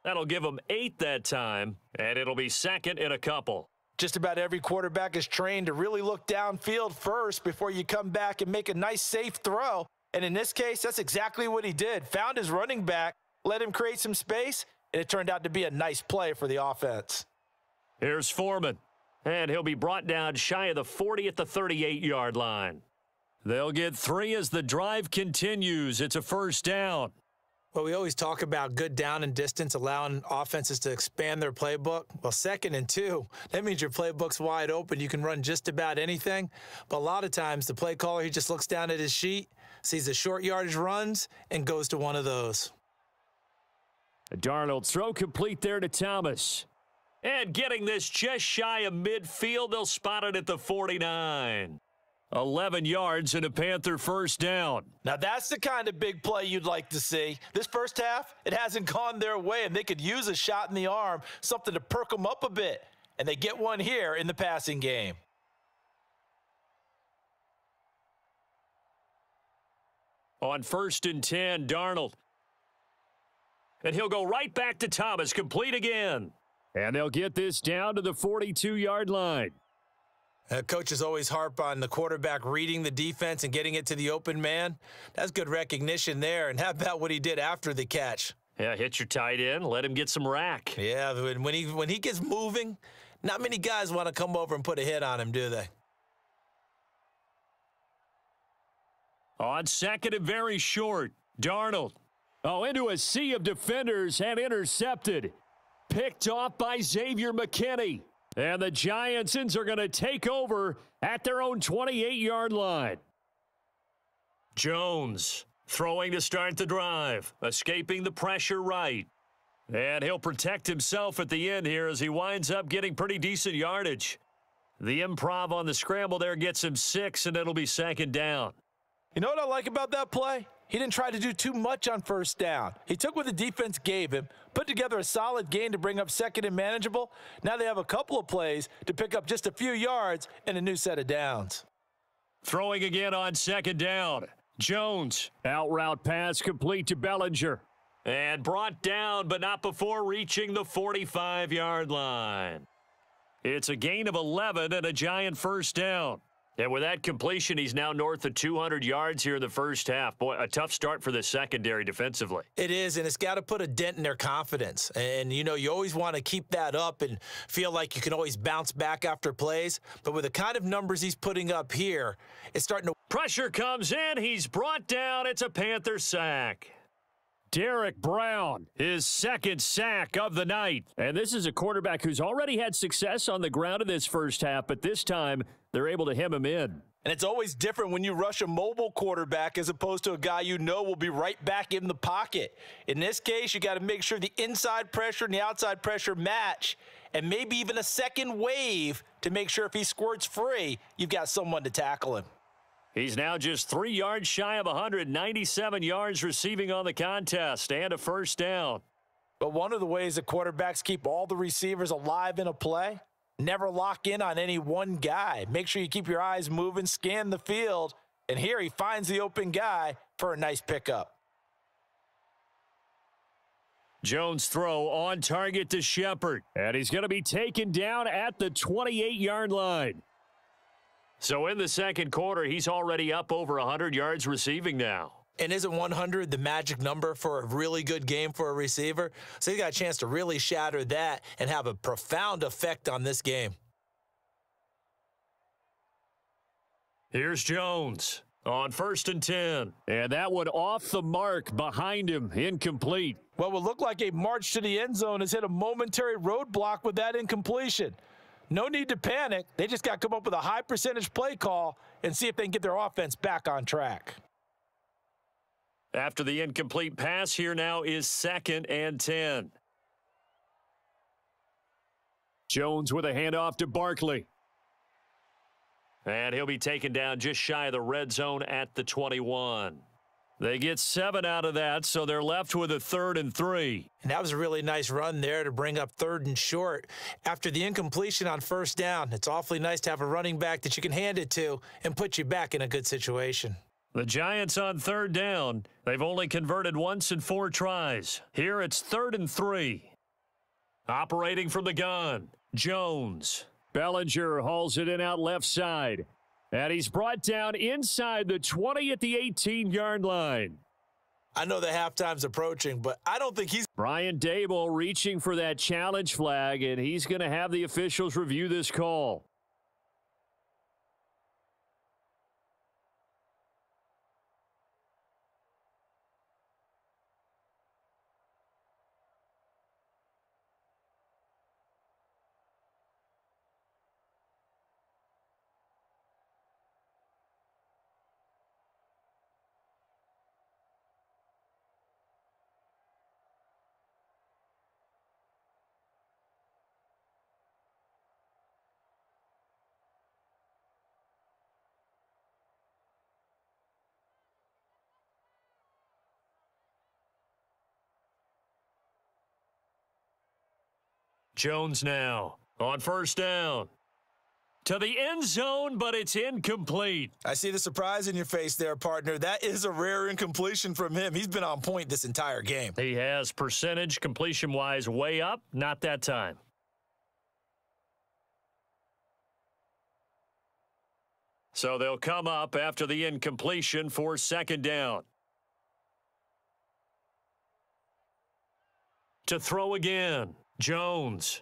That'll give them 8 that time, and it'll be second in a couple. Just about every quarterback is trained to really look downfield first before you come back and make a nice, safe throw. And in this case, that's exactly what he did. Found his running back, let him create some space, and it turned out to be a nice play for the offense. Here's Foreman, and he'll be brought down shy of the 40 at the 38-yard line. They'll get 3 as the drive continues. It's a first down. Well, we always talk about good down and distance, allowing offenses to expand their playbook. Well, 2nd and 2, that means your playbook's wide open. You can run just about anything. But a lot of times, the play caller, he just looks down at his sheet, sees the short yardage runs, and goes to one of those. Darnold throw complete there to Thomas. And getting this just shy of midfield, they'll spot it at the 49. 11 yards and a Panther first down. Now, that's the kind of big play you'd like to see. This first half, it hasn't gone their way, and they could use a shot in the arm, something to perk them up a bit. And they get one here in the passing game. On 1st and 10, Darnold. And he'll go right back to Thomas, complete again. And they'll get this down to the 42-yard line. Coaches always harp on the quarterback reading the defense and getting it to the open man. That's good recognition there. And how about what he did after the catch? Yeah, hit your tight end, let him get some rack. Yeah, when he gets moving, not many guys want to come over and put a hit on him, do they? On 2nd and very short, Darnold. Oh, into a sea of defenders and intercepted. Picked off by Xavier McKinney. And the Giantsons are going to take over at their own 28-yard line. Jones throwing to start the drive, escaping the pressure right. And he'll protect himself at the end here as he winds up getting pretty decent yardage. The improv on the scramble there gets him 6, and it'll be 2nd down. You know what I like about that play? He didn't try to do too much on first down. He took what the defense gave him, put together a solid gain to bring up 2nd and manageable. Now they have a couple of plays to pick up just a few yards and a new set of downs. Throwing again on 2nd down. Jones, out route pass complete to Bellinger. And brought down, but not before reaching the 45-yard line. It's a gain of 11 and a Giant first down. And with that completion, he's now north of 200 yards here in the first half. Boy, a tough start for the secondary defensively. It is, and it's got to put a dent in their confidence. And, you know, you always want to keep that up and feel like you can always bounce back after plays. But with the kind of numbers he's putting up here, it's starting to... Pressure comes in. He's brought down. It's a Panther sack. Derek Brown, his 2nd sack of the night. And this is a quarterback who's already had success on the ground in this first half, but this time they're able to hem him in. And it's always different when you rush a mobile quarterback as opposed to a guy you know will be right back in the pocket. In this case, you got to make sure the inside pressure and the outside pressure match, and maybe even a second wave to make sure if he squirts free, you've got someone to tackle him. He's now just 3 yards shy of 197 yards receiving on the contest and a first down. But one of the ways that quarterbacks keep all the receivers alive in a play, never lock in on any one guy. Make sure you keep your eyes moving, scan the field, and here he finds the open guy for a nice pickup. Jones throw on target to Shepard, and he's going to be taken down at the 28-yard line. So in the second quarter, he's already up over 100 yards receiving now. And isn't 100 the magic number for a really good game for a receiver? So he's got a chance to really shatter that and have a profound effect on this game. Here's Jones on 1st and 10. And that one off the mark behind him, incomplete. What would look like a march to the end zone has hit a momentary roadblock with that incompletion. No need to panic. They just got to come up with a high percentage play call and see if they can get their offense back on track. After the incomplete pass, here now is 2nd and 10. Jones with a handoff to Barkley. And he'll be taken down just shy of the red zone at the 21. They get 7 out of that, so they're left with a 3rd and 3. And that was a really nice run there to bring up 3rd and short. After the incompletion on 1st down, it's awfully nice to have a running back that you can hand it to and put you back in a good situation. The Giants on 3rd down. They've only converted once in 4 tries. Here it's 3rd and 3. Operating from the gun, Jones. Bellinger hauls it in out left side. And he's brought down inside the 20 at the 18-yard line. I know the halftime's approaching, but I don't think he's... Brian Dable reaching for that challenge flag, and he's going to have the officials review this call. Jones now on 1st down. To the end zone, but it's incomplete. I see the surprise in your face there, partner. That is a rare incompletion from him. He's been on point this entire game. He has percentage completion-wise way up, not that time. So they'll come up after the incompletion for 2nd down. To throw again. Jones.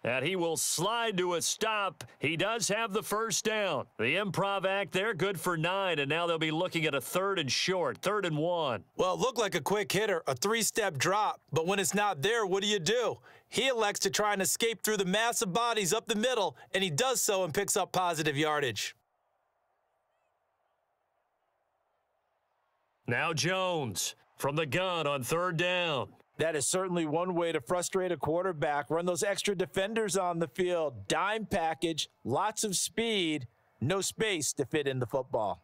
And he will slide to a stop. He does have the 1st down. The improv act there, good for 9, and now they'll be looking at a 3rd and short, 3rd and 1. Well, it looked like a quick hitter, a 3-step drop, but when it's not there, what do? He elects to try and escape through the massive bodies up the middle, and he does so and picks up positive yardage. Now Jones from the gun on 3rd down. That is certainly one way to frustrate a quarterback. Run those extra defenders on the field. Dime package, lots of speed, no space to fit in the football.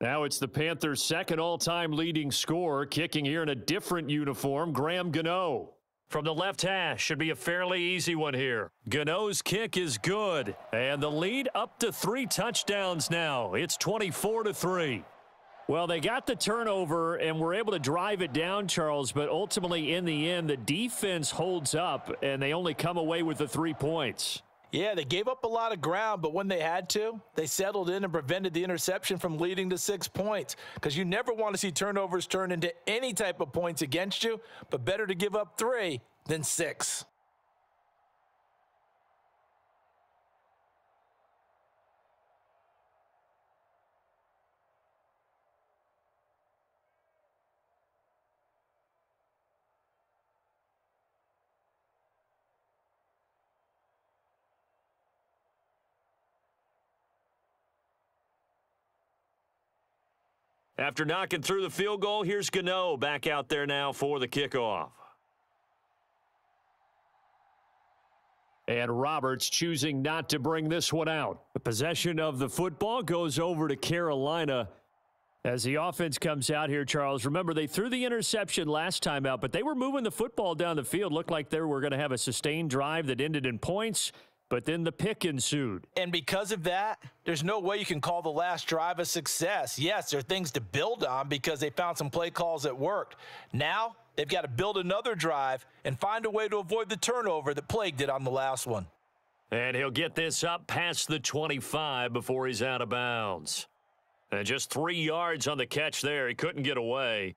Now it's the Panthers' 2nd all-time leading scorer, kicking here in a different uniform, Graham Gano. From the left hash, should be a fairly easy one here. Gano's kick is good, and the lead up to 3 touchdowns now. It's 24-3. Well, they got the turnover and were able to drive it down, Charles, but ultimately in the end, the defense holds up, and they only come away with the 3 points. Yeah, they gave up a lot of ground, but when they had to, they settled in and prevented the interception from leading to 6 points, because you never want to see turnovers turn into any type of points against you, but better to give up 3 than 6. After knocking through the field goal, here's Gano back out there now for the kickoff. And Roberts choosing not to bring this one out. The possession of the football goes over to Carolina as the offense comes out here, Charles. Remember, they threw the interception last time out, but they were moving the football down the field. Looked like they were going to have a sustained drive that ended in points. But then the pick ensued. And because of that, there's no way you can call the last drive a success. Yes, there are things to build on because they found some play calls that worked. Now, they've got to build another drive and find a way to avoid the turnover that plagued it on the last one. And he'll get this up past the 25 before he's out of bounds. And just 3 yards on the catch there. He couldn't get away.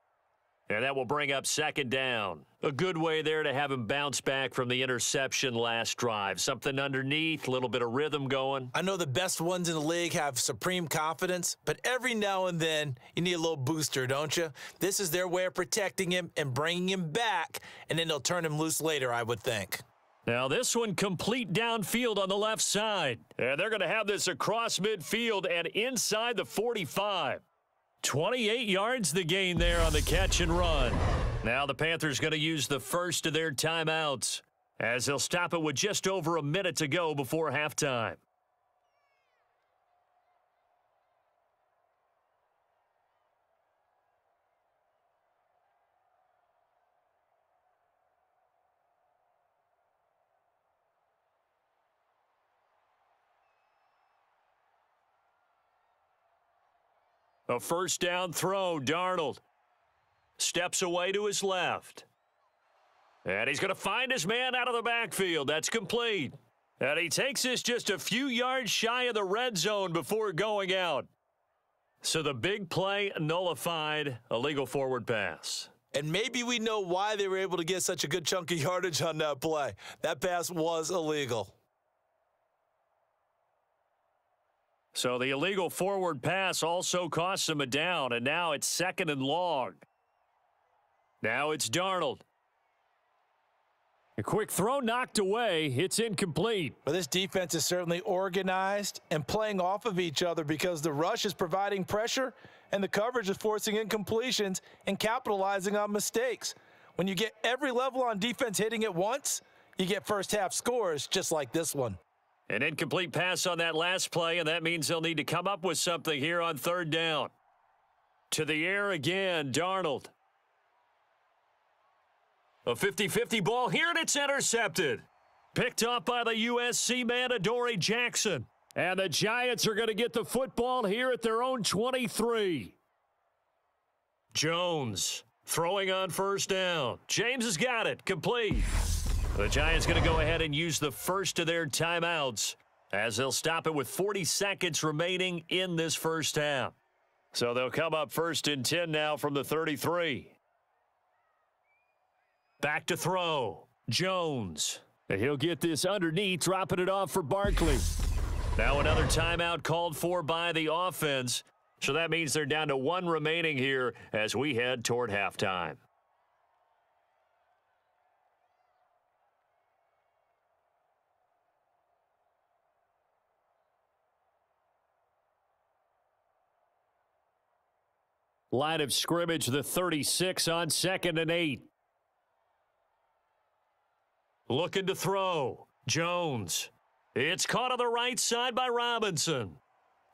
And that will bring up second down. A good way there to have him bounce back from the interception last drive. Something underneath, a little bit of rhythm going. I know the best ones in the league have supreme confidence, but every now and then you need a little booster, don't you? This is their way of protecting him and bringing him back, and then they'll turn him loose later, I would think. Now this one complete downfield on the left side. And they're going to have this across midfield and inside the 45. 28 yards the gain there on the catch and run. Now the Panthers going to use the first of their timeouts as they'll stop it with just over a minute to go before halftime. A first down throw, Darnold. Steps away to his left. And he's going to find his man out of the backfield. That's complete. And he takes this just a few yards shy of the red zone before going out. So the big play nullified, illegal forward pass. And maybe we know why they were able to get such a good chunk of yardage on that play. That pass was illegal. So the illegal forward pass also costs him a down, and now it's second and long. Now it's Darnold. A quick throw knocked away. It's incomplete. Well, this defense is certainly organized and playing off of each other because the rush is providing pressure and the coverage is forcing incompletions and capitalizing on mistakes. When you get every level on defense hitting at once, you get first half scores just like this one. An incomplete pass on that last play, and that means they'll need to come up with something here on third down. To the air again, Darnold. A 50-50 ball here, and it's intercepted. Picked off by the USC man, Adoree Jackson. And the Giants are going to get the football here at their own 23. Jones throwing on first down. James has got it, complete. The Giants going to go ahead and use the first of their timeouts as they'll stop it with 40 seconds remaining in this first half. So they'll come up first and 10 now from the 33. Back to throw. Jones. He'll get this underneath, dropping it off for Barkley. Now another timeout called for by the offense. So that means they're down to one remaining here as we head toward halftime. Line of scrimmage, the 36 on 2nd and 8. Looking to throw. Jones. It's caught on the right side by Robinson.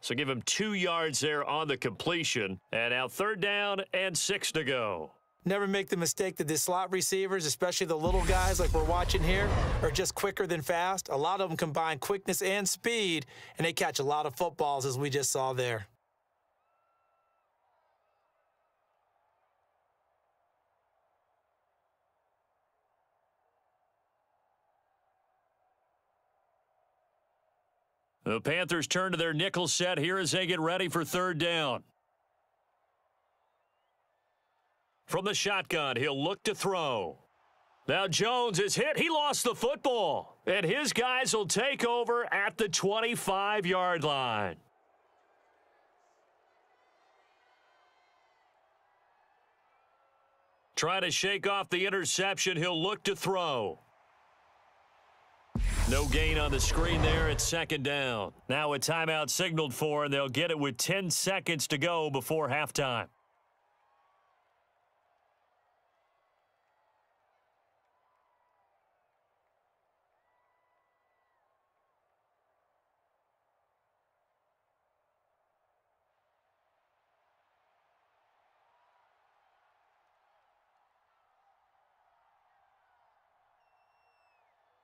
So give him 2 yards there on the completion. And now third down and 6 to go. Never make the mistake that the slot receivers, especially the little guys like we're watching here, are just quicker than fast. A lot of them combine quickness and speed, and they catch a lot of footballs as we just saw there. The Panthers turn to their nickel set here as they get ready for third down. From the shotgun, he'll look to throw. Now Jones is hit. He lost the football. And his guys will take over at the 25-yard line. Trying to shake off the interception. He'll look to throw. No gain on the screen there. It's second down. Now a timeout signaled for, and they'll get it with 10 seconds to go before halftime.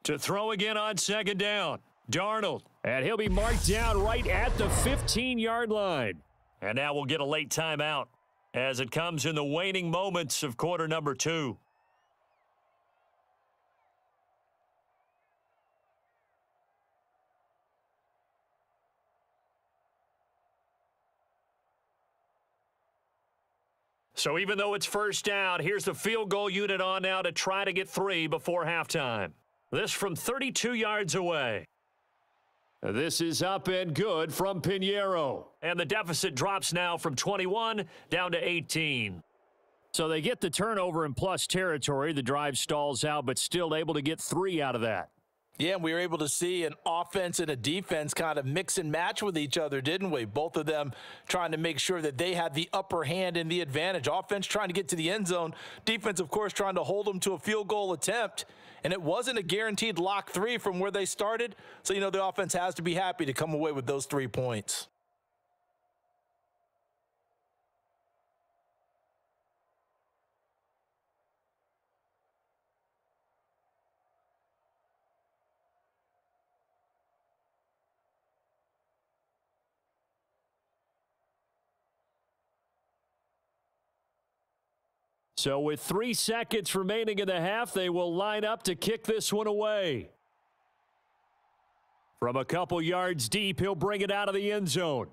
To throw again on second down. Darnold. And he'll be marked down right at the 15-yard line. And now we'll get a late timeout as it comes in the waning moments of quarter number 2. So even though it's first down, here's the field goal unit on now to try to get 3 before halftime. This from 32 yards away. This is up and good from Pinheiro. And the deficit drops now from 21 down to 18. So they get the turnover in plus territory. The drive stalls out, but still able to get 3 out of that. Yeah, and we were able to see an offense and a defense kind of mix and match with each other, didn't we? Both of them trying to make sure that they had the upper hand and the advantage. Offense trying to get to the end zone. Defense, of course, trying to hold them to a field goal attempt. And it wasn't a guaranteed lock 3 from where they started. So, the offense has to be happy to come away with those 3 points. So with 3 seconds remaining in the half, they will line up to kick this one away. From a couple yards deep, he'll bring it out of the end zone.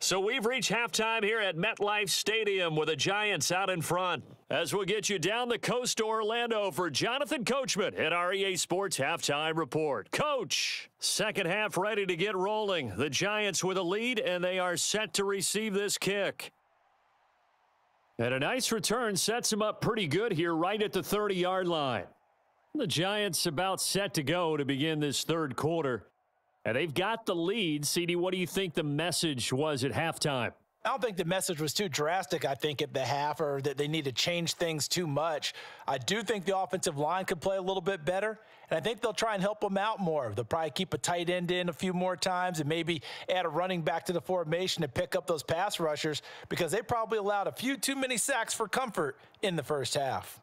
So we've reached halftime here at MetLife Stadium with the Giants out in front. As we'll get you down the coast to Orlando for Jonathan Coachman at our EA Sports Halftime Report. Coach, second half ready to get rolling. The Giants with a lead, and they are set to receive this kick. And a nice return sets them up pretty good here right at the 30-yard line. The Giants about set to go to begin this third quarter. And they've got the lead. CD, what do you think the message was at halftime? I don't think the message was too drastic, I think, at the half, or that they need to change things too much. I do think the offensive line could play a little bit better, and I think they'll try and help them out more. They'll probably keep a tight end in a few more times and maybe add a running back to the formation to pick up those pass rushers, because they probably allowed a few too many sacks for comfort in the first half.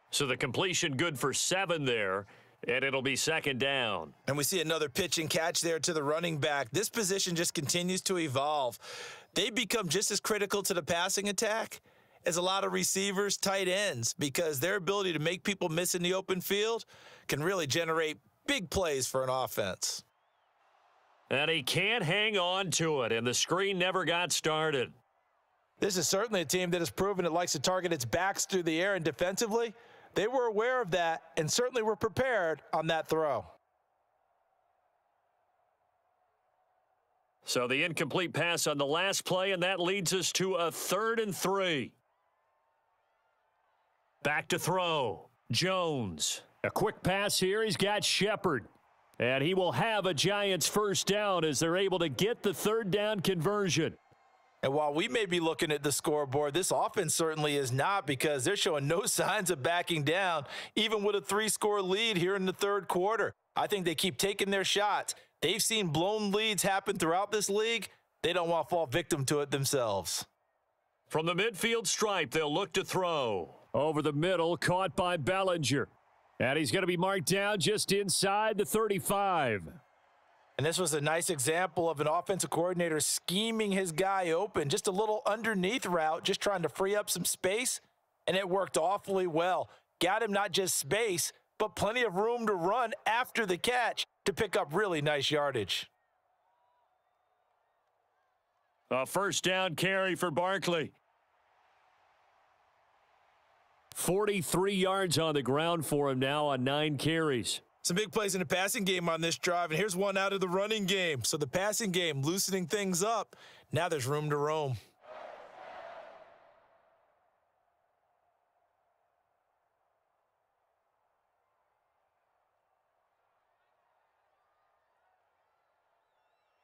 So the completion good for 7 there. And it'll be second down. And we see another pitch and catch there to the running back. This position just continues to evolve. They become just as critical to the passing attack as a lot of receivers, tight ends, because their ability to make people miss in the open field can really generate big plays for an offense. And he can't hang on to it, and the screen never got started. This is certainly a team that has proven it likes to target its backs through the air, and defensively, they were aware of that and certainly were prepared on that throw. So the incomplete pass on the last play, and that leads us to a 3rd and 3. Back to throw. Jones. A quick pass here. He's got Shepard. And he will have a Giants first down as they're able to get the 3rd down conversion. And while we may be looking at the scoreboard, this offense certainly is not, because they're showing no signs of backing down, even with a 3-score lead here in the third quarter. I think they keep taking their shots. They've seen blown leads happen throughout this league. They don't want to fall victim to it themselves. From the midfield stripe, they'll look to throw. Over the middle, caught by Bellinger. And he's going to be marked down just inside the 35. And this was a nice example of an offensive coordinator scheming his guy open. Just a little underneath route, just trying to free up some space, and it worked awfully well. Got him not just space, but plenty of room to run after the catch to pick up really nice yardage. A first down carry for Barkley. 43 yards on the ground for him now on 9 carries. Some big plays in the passing game on this drive, and here's one out of the running game. So the passing game loosening things up. Now there's room to roam.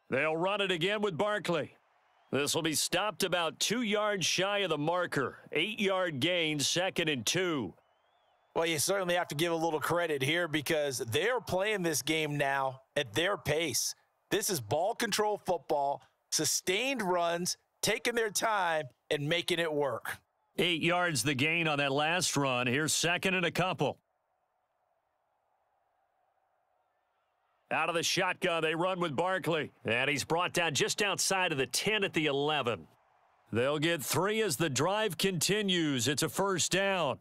They'll run it again with Barkley. This will be stopped about 2 yards shy of the marker. 8-yard gain, 2nd and 2. Well, you certainly have to give a little credit here, because they're playing this game now at their pace. This is ball control football, sustained runs, taking their time and making it work. 8 yards the gain on that last run. Here's 2nd and a couple. Out of the shotgun, they run with Barkley. And he's brought down just outside of the 10 at the 11. They'll get 3 as the drive continues. It's a first down.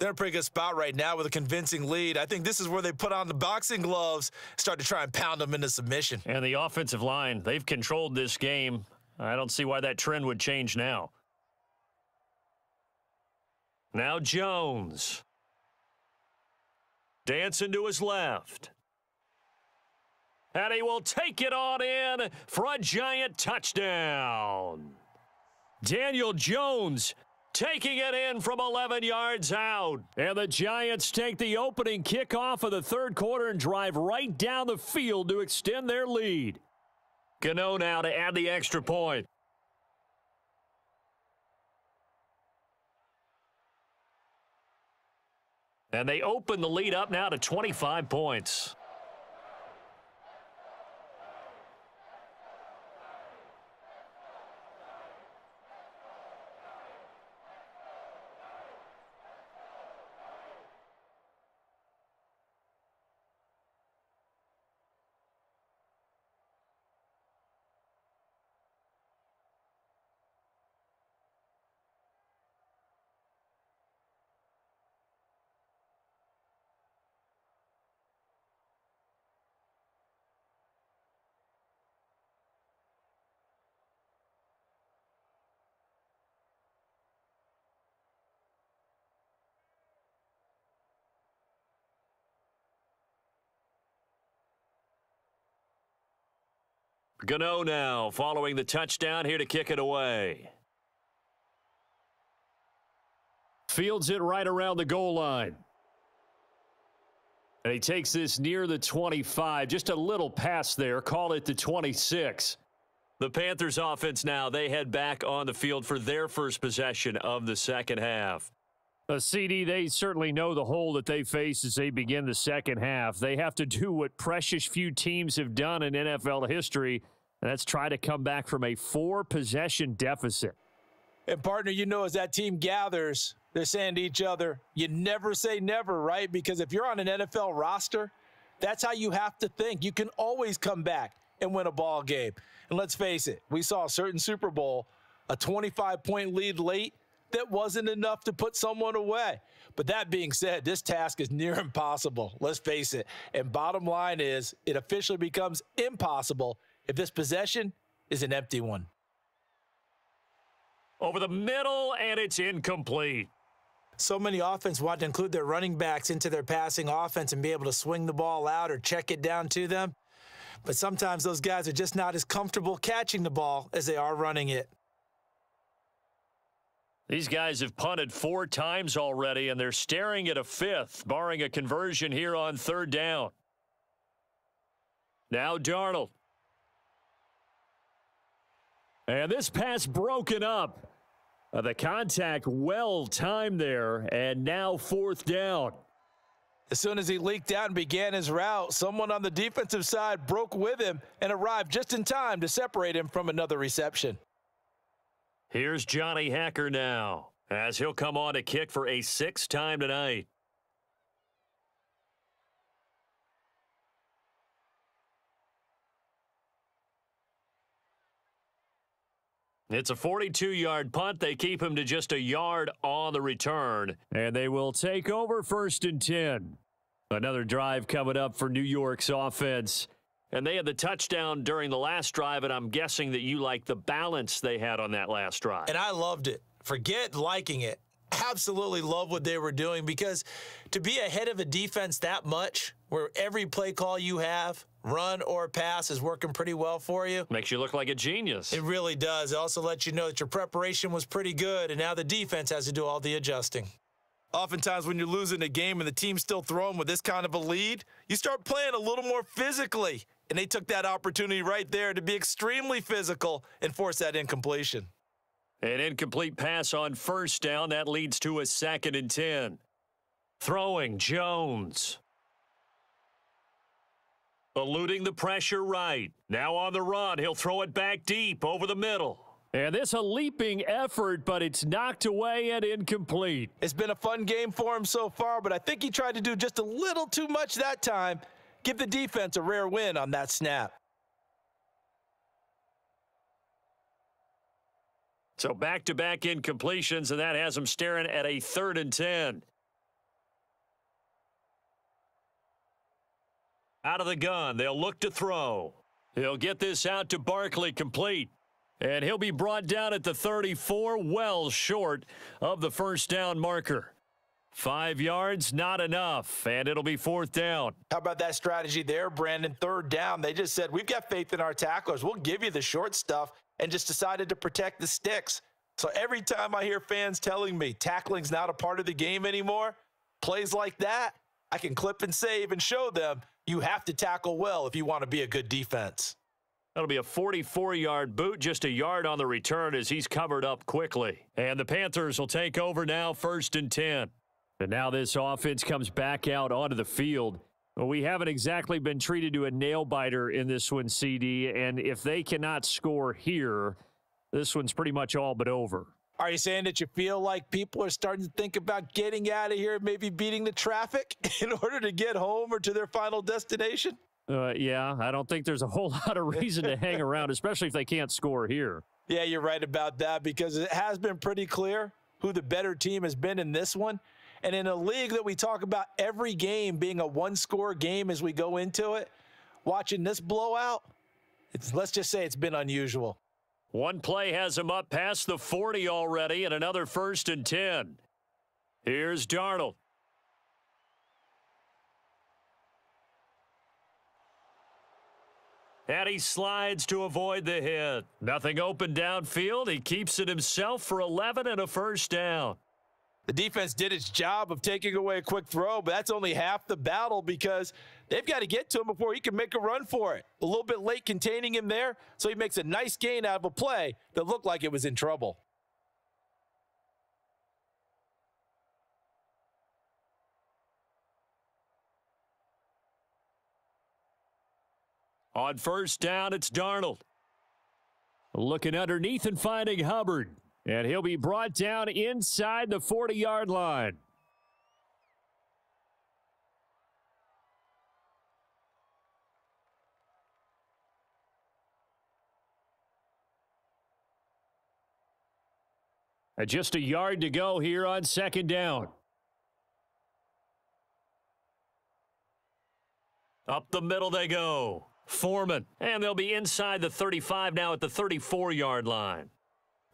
They're in a pretty good spot right now with a convincing lead. I think this is where they put on the boxing gloves, start to try and pound them into submission. And the offensive line, they've controlled this game. I don't see why that trend would change now. Now Jones. Dancing to his left. And he will take it on in for a giant touchdown. Daniel Jones taking it in from 11 yards out. And the Giants take the opening kickoff of the third quarter and drive right down the field to extend their lead. Gano now to add the extra point. And they open the lead up now to 25 points. Gano now following the touchdown here to kick it away. Fields it right around the goal line. And he takes this near the 25. Just a little pass there. Call it the 26. The Panthers offense now, they head back on the field for their first possession of the second half. CD, they certainly know the hole that they face as they begin the second half. They have to do what precious few teams have done in NFL history, and that's try to come back from a 4-possession deficit. And, partner, you know, as that team gathers, they're saying to each other, you never say never, right? Because if you're on an NFL roster, that's how you have to think. You can always come back and win a ball game. And let's face it, we saw a certain Super Bowl, a 25-point lead late, that wasn't enough to put someone away. But that being said, this task is near impossible. Let's face it. And bottom line is, it officially becomes impossible if this possession is an empty one. Over the middle, and it's incomplete. So many offense want to include their running backs into their passing offense and be able to swing the ball out or check it down to them. But sometimes those guys are just not as comfortable catching the ball as they are running it. These guys have punted 4 times already, and they're staring at a 5th, barring a conversion here on 3rd down. Now Darnold. And this pass broken up. The contact well timed there, and now 4th down. As soon as he leaked out and began his route, someone on the defensive side broke with him and arrived just in time to separate him from another reception. Here's Johnny Hacker now, as he'll come on to kick for a 6th time tonight. It's a 42-yard punt. They keep him to just a yard on the return. And they will take over 1st and 10. Another drive coming up for New York's offense. And they had the touchdown during the last drive, and I'm guessing that you like the balance they had on that last drive. And I loved it. Forget liking it. Absolutely love what they were doing, because to be ahead of a defense that much, where every play call you have, run or pass, is working pretty well for you. Makes you look like a genius. It really does. It also lets you know that your preparation was pretty good, and now the defense has to do all the adjusting. Oftentimes when you're losing a game and the team's still throwing with this kind of a lead, you start playing a little more physically. And they took that opportunity right there to be extremely physical and force that incompletion. An incomplete pass on 1st down. That leads to a 2nd and 10. Throwing Jones. Eluding the pressure right. Now on the run. He'll throw it back deep over the middle. And this a leaping effort, but it's knocked away and incomplete. It's been a fun game for him so far, but I think he tried to do just a little too much that time. Give the defense a rare win on that snap. So back-to-back incompletions, and that has them staring at a 3rd and 10. Out of the gun, they'll look to throw. He'll get this out to Barkley, complete. And he'll be brought down at the 34, well short of the first down marker. 5 yards, not enough, and it'll be 4th down. How about that strategy there, Brandon? 3rd down. They just said, we've got faith in our tacklers. We'll give you the short stuff, and just decided to protect the sticks. So every time I hear fans telling me tackling's not a part of the game anymore, plays like that, I can clip and save and show them you have to tackle well if you want to be a good defense. That'll be a 44-yard boot, just a yard on the return as he's covered up quickly. And the Panthers will take over now, 1st and 10. And now this offense comes back out onto the field. Well, we haven't exactly been treated to a nail-biter in this one, CD, and if they cannot score here, this one's pretty much all but over. Are you saying that you feel like people are starting to think about getting out of here, maybe beating the traffic in order to get home or to their final destination? Yeah, I don't think there's a whole lot of reason to hang around, especially if they can't score here. Yeah, you're right about that, because it has been pretty clear who the better team has been in this one. And in a league that we talk about every game being a one-score game as we go into it, watching this blowout, let's just say it's been unusual. One play has him up past the 40 already, and another 1st and 10. Here's Darnold. And he slides to avoid the hit. Nothing open downfield. He keeps it himself for 11 and a 1st down. The defense did its job of taking away a quick throw, but that's only half the battle because they've got to get to him before he can make a run for it. A little bit late containing him there, so he makes a nice gain out of a play that looked like it was in trouble. On 1st down, it's Darnold. Looking underneath and finding Hubbard. And he'll be brought down inside the 40-yard line. And just a yard to go here on 2nd down. Up the middle they go. Foreman. And they'll be inside the 35 now at the 34-yard line.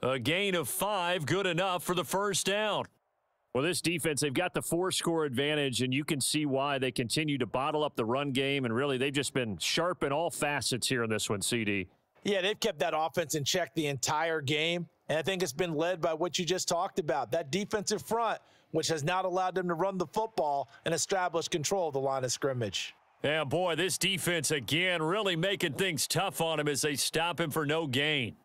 A gain of 5, good enough for the 1st down. Well, this defense, they've got the 4-score advantage, and you can see why they continue to bottle up the run game, and really they've just been sharp in all facets here in this one, CD. Yeah, they've kept that offense in check the entire game, and I think it's been led by what you just talked about, that defensive front, which has not allowed them to run the football and establish control of the line of scrimmage. Yeah, boy, this defense, again, really making things tough on him as they stop him for no gain.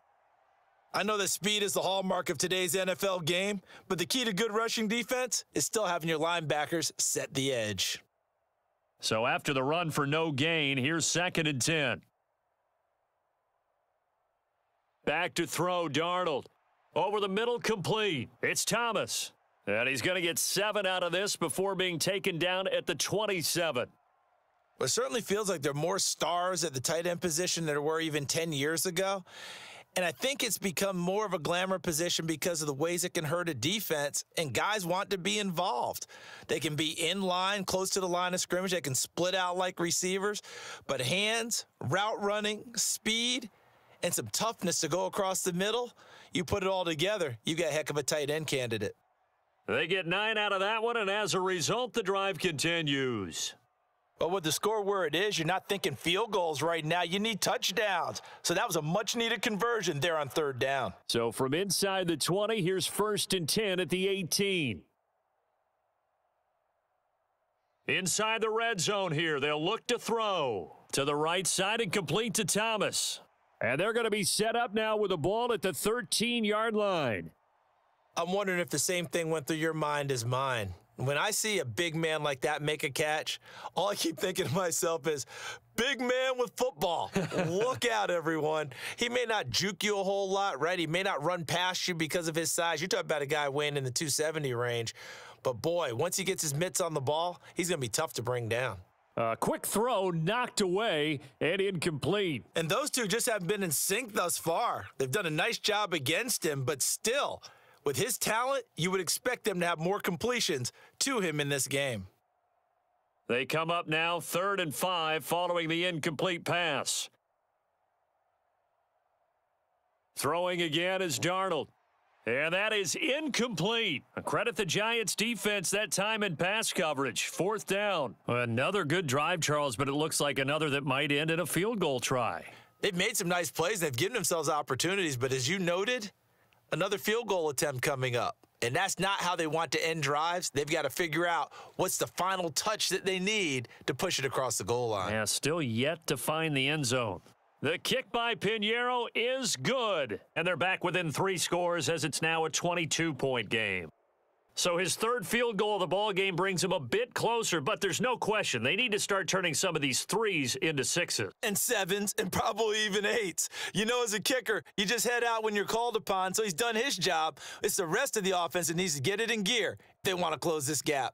I know that speed is the hallmark of today's NFL game, but the key to good rushing defense is still having your linebackers set the edge. So after the run for no gain, here's 2nd and 10. Back to throw, Darnold. Over the middle, complete. It's Thomas. And he's going to get 7 out of this before being taken down at the 27. Well, it certainly feels like there are more stars at the tight end position than there were even 10 years ago. And I think it's become more of a glamour position because of the ways it can hurt a defense, and guys want to be involved. They can be in line, close to the line of scrimmage. They can split out like receivers. But hands, route running, speed, and some toughness to go across the middle, you put it all together, you got a heck of a tight end candidate. They get 9 out of that one, and as a result, the drive continues. But with the score where it is, you're not thinking field goals right now. You need touchdowns. So that was a much-needed conversion there on 3rd down. So from inside the 20, here's 1st and 10 at the 18. Inside the red zone here, they'll look to throw to the right side and complete to Thomas. And they're going to be set up now with the ball at the 13-yard line. I'm wondering if the same thing went through your mind as mine. When I see a big man like that make a catch, all I keep thinking to myself is, big man with football. Look out, everyone. He may not juke you a whole lot, right? He may not run past you because of his size. You're talking about a guy weighing in the 270 range. But, boy, once he gets his mitts on the ball, he's going to be tough to bring down. Quick throw knocked away and incomplete. And those two just haven't been in sync thus far. They've done a nice job against him, but still, with his talent, you would expect them to have more completions to him in this game. They come up now 3rd and 5 following the incomplete pass. Throwing again is Darnold. And that is incomplete. Credit the Giants defense that time in pass coverage. 4th down. Another good drive, Charles, but it looks like another that might end in a field goal try. They've made some nice plays. They've given themselves opportunities, but as you noted, another field goal attempt coming up. And that's not how they want to end drives. They've got to figure out what's the final touch that they need to push it across the goal line. Yeah, still yet to find the end zone. The kick by Pinheiro is good. And they're back within 3 scores as it's now a 22-point game. So his 3rd field goal of the ball game brings him a bit closer, but there's no question they need to start turning some of these 3s into 6s. And 7s and probably even 8s. You know, as a kicker, you just head out when you're called upon, so he's done his job. It's the rest of the offense that needs to get it in gear if they want to close this gap.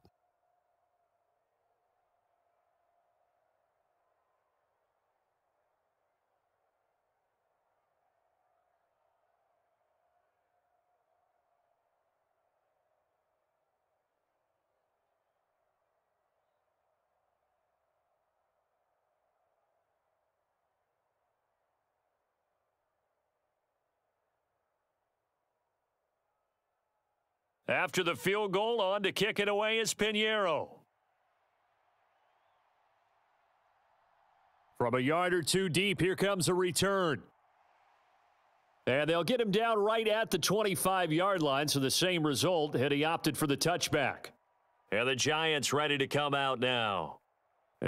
After the field goal, on to kick it away is Pinheiro. From a yard or 2 deep, here comes a return. And they'll get him down right at the 25-yard line, so the same result had he opted for the touchback. And the Giants ready to come out now.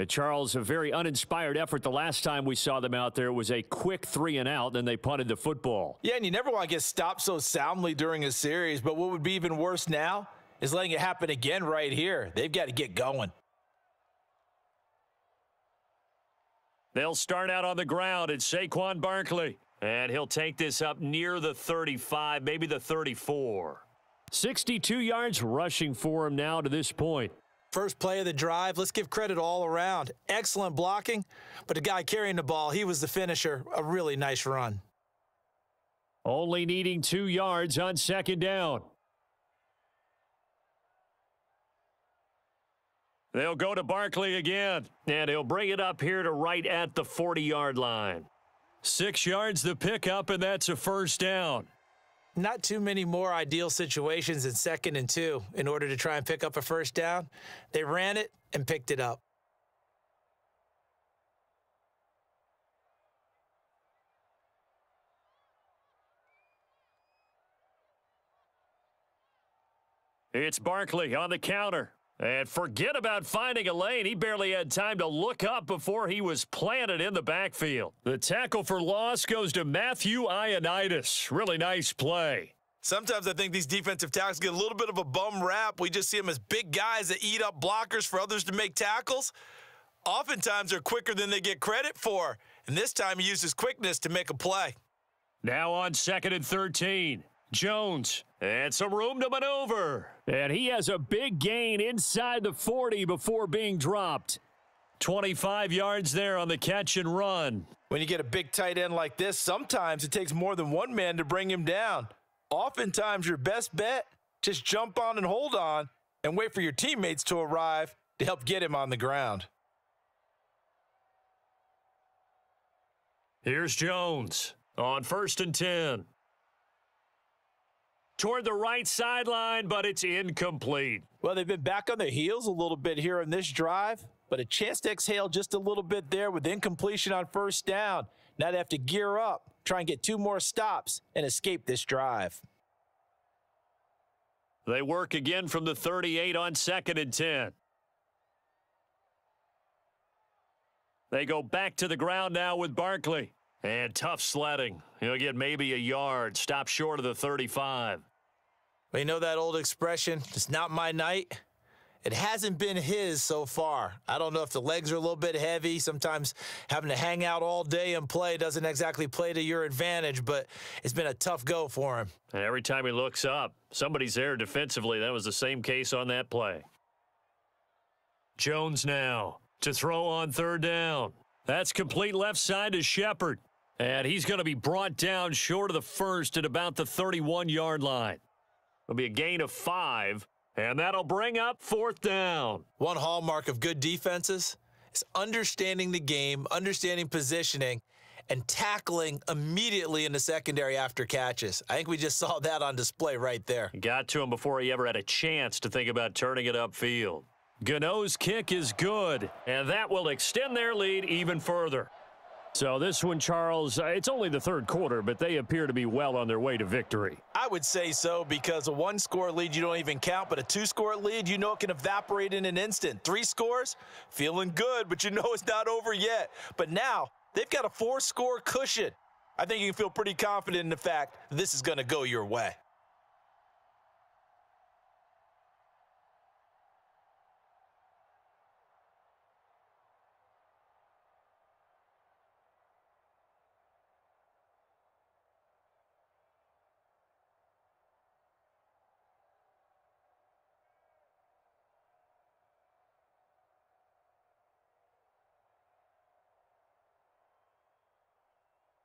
Charles, a very uninspired effort the last time we saw them out there. It was a quick 3-and-out, then they punted the football. Yeah, and you never want to get stopped so soundly during a series, but what would be even worse now is letting it happen again right here. They've got to get going. They'll start out on the ground. It's Saquon Barkley, and he'll take this up near the 35, maybe the 34. 62 yards rushing for him now to this point. First play of the drive, let's give credit all around. Excellent blocking, but the guy carrying the ball, he was the finisher. A really nice run. Only needing 2 yards on 2nd down. They'll go to Barkley again, and he'll bring it up here to right at the 40-yard line. 6 yards the pickup, and that's a 1st down. Not too many more ideal situations in 2nd and 2 in order to try and pick up a 1st down. They ran it and picked it up. It's Barkley on the counter. And forget about finding a lane. He barely had time to look up before he was planted in the backfield. The tackle for loss goes to Matthew Ioannidis. Really nice play. Sometimes I think these defensive tackles get a little bit of a bum rap. We just see them as big guys that eat up blockers for others to make tackles. Oftentimes they're quicker than they get credit for. And this time he used his quickness to make a play. Now on 2nd and 13. Jones, and some room to maneuver. And he has a big gain inside the 40 before being dropped. 25 yards there on the catch and run. When you get a big tight end like this, sometimes it takes more than one man to bring him down. Oftentimes your best bet, just jump on and hold on and wait for your teammates to arrive to help get him on the ground. Here's Jones on 1st and 10. Toward the right sideline, but it's incomplete. Well, they've been back on their heels a little bit here on this drive, but a chance to exhale just a little bit there with incompletion on 1st down. Now they have to gear up, try and get 2 more stops, and escape this drive. They work again from the 38 on 2nd and 10. They go back to the ground now with Barkley. And tough sledding. He'll get maybe a yard. Stop short of the 35. Well, you know that old expression, it's not my night? It hasn't been his so far. I don't know if the legs are a little bit heavy. Sometimes having to hang out all day and play doesn't exactly play to your advantage, but it's been a tough go for him. And every time he looks up, somebody's there defensively. That was the same case on that play. Jones now to throw on 3rd down. That's complete left side to Shepard. And he's going to be brought down short of the 1st at about the 31-yard line. It'll be a gain of 5, and that'll bring up 4th down. One hallmark of good defenses is understanding the game, understanding positioning, and tackling immediately in the secondary after catches. I think we just saw that on display right there. Got to him before he ever had a chance to think about turning it upfield. Gano's kick is good, and that will extend their lead even further. So this one, Charles, it's only the third quarter, but they appear to be well on their way to victory. I would say so, because a one-score lead you don't even count, but a two-score lead, you know it can evaporate in an instant. 3 scores, feeling good, but you know it's not over yet. But now they've got a 4-score cushion. I think you can feel pretty confident in the fact this is going to go your way.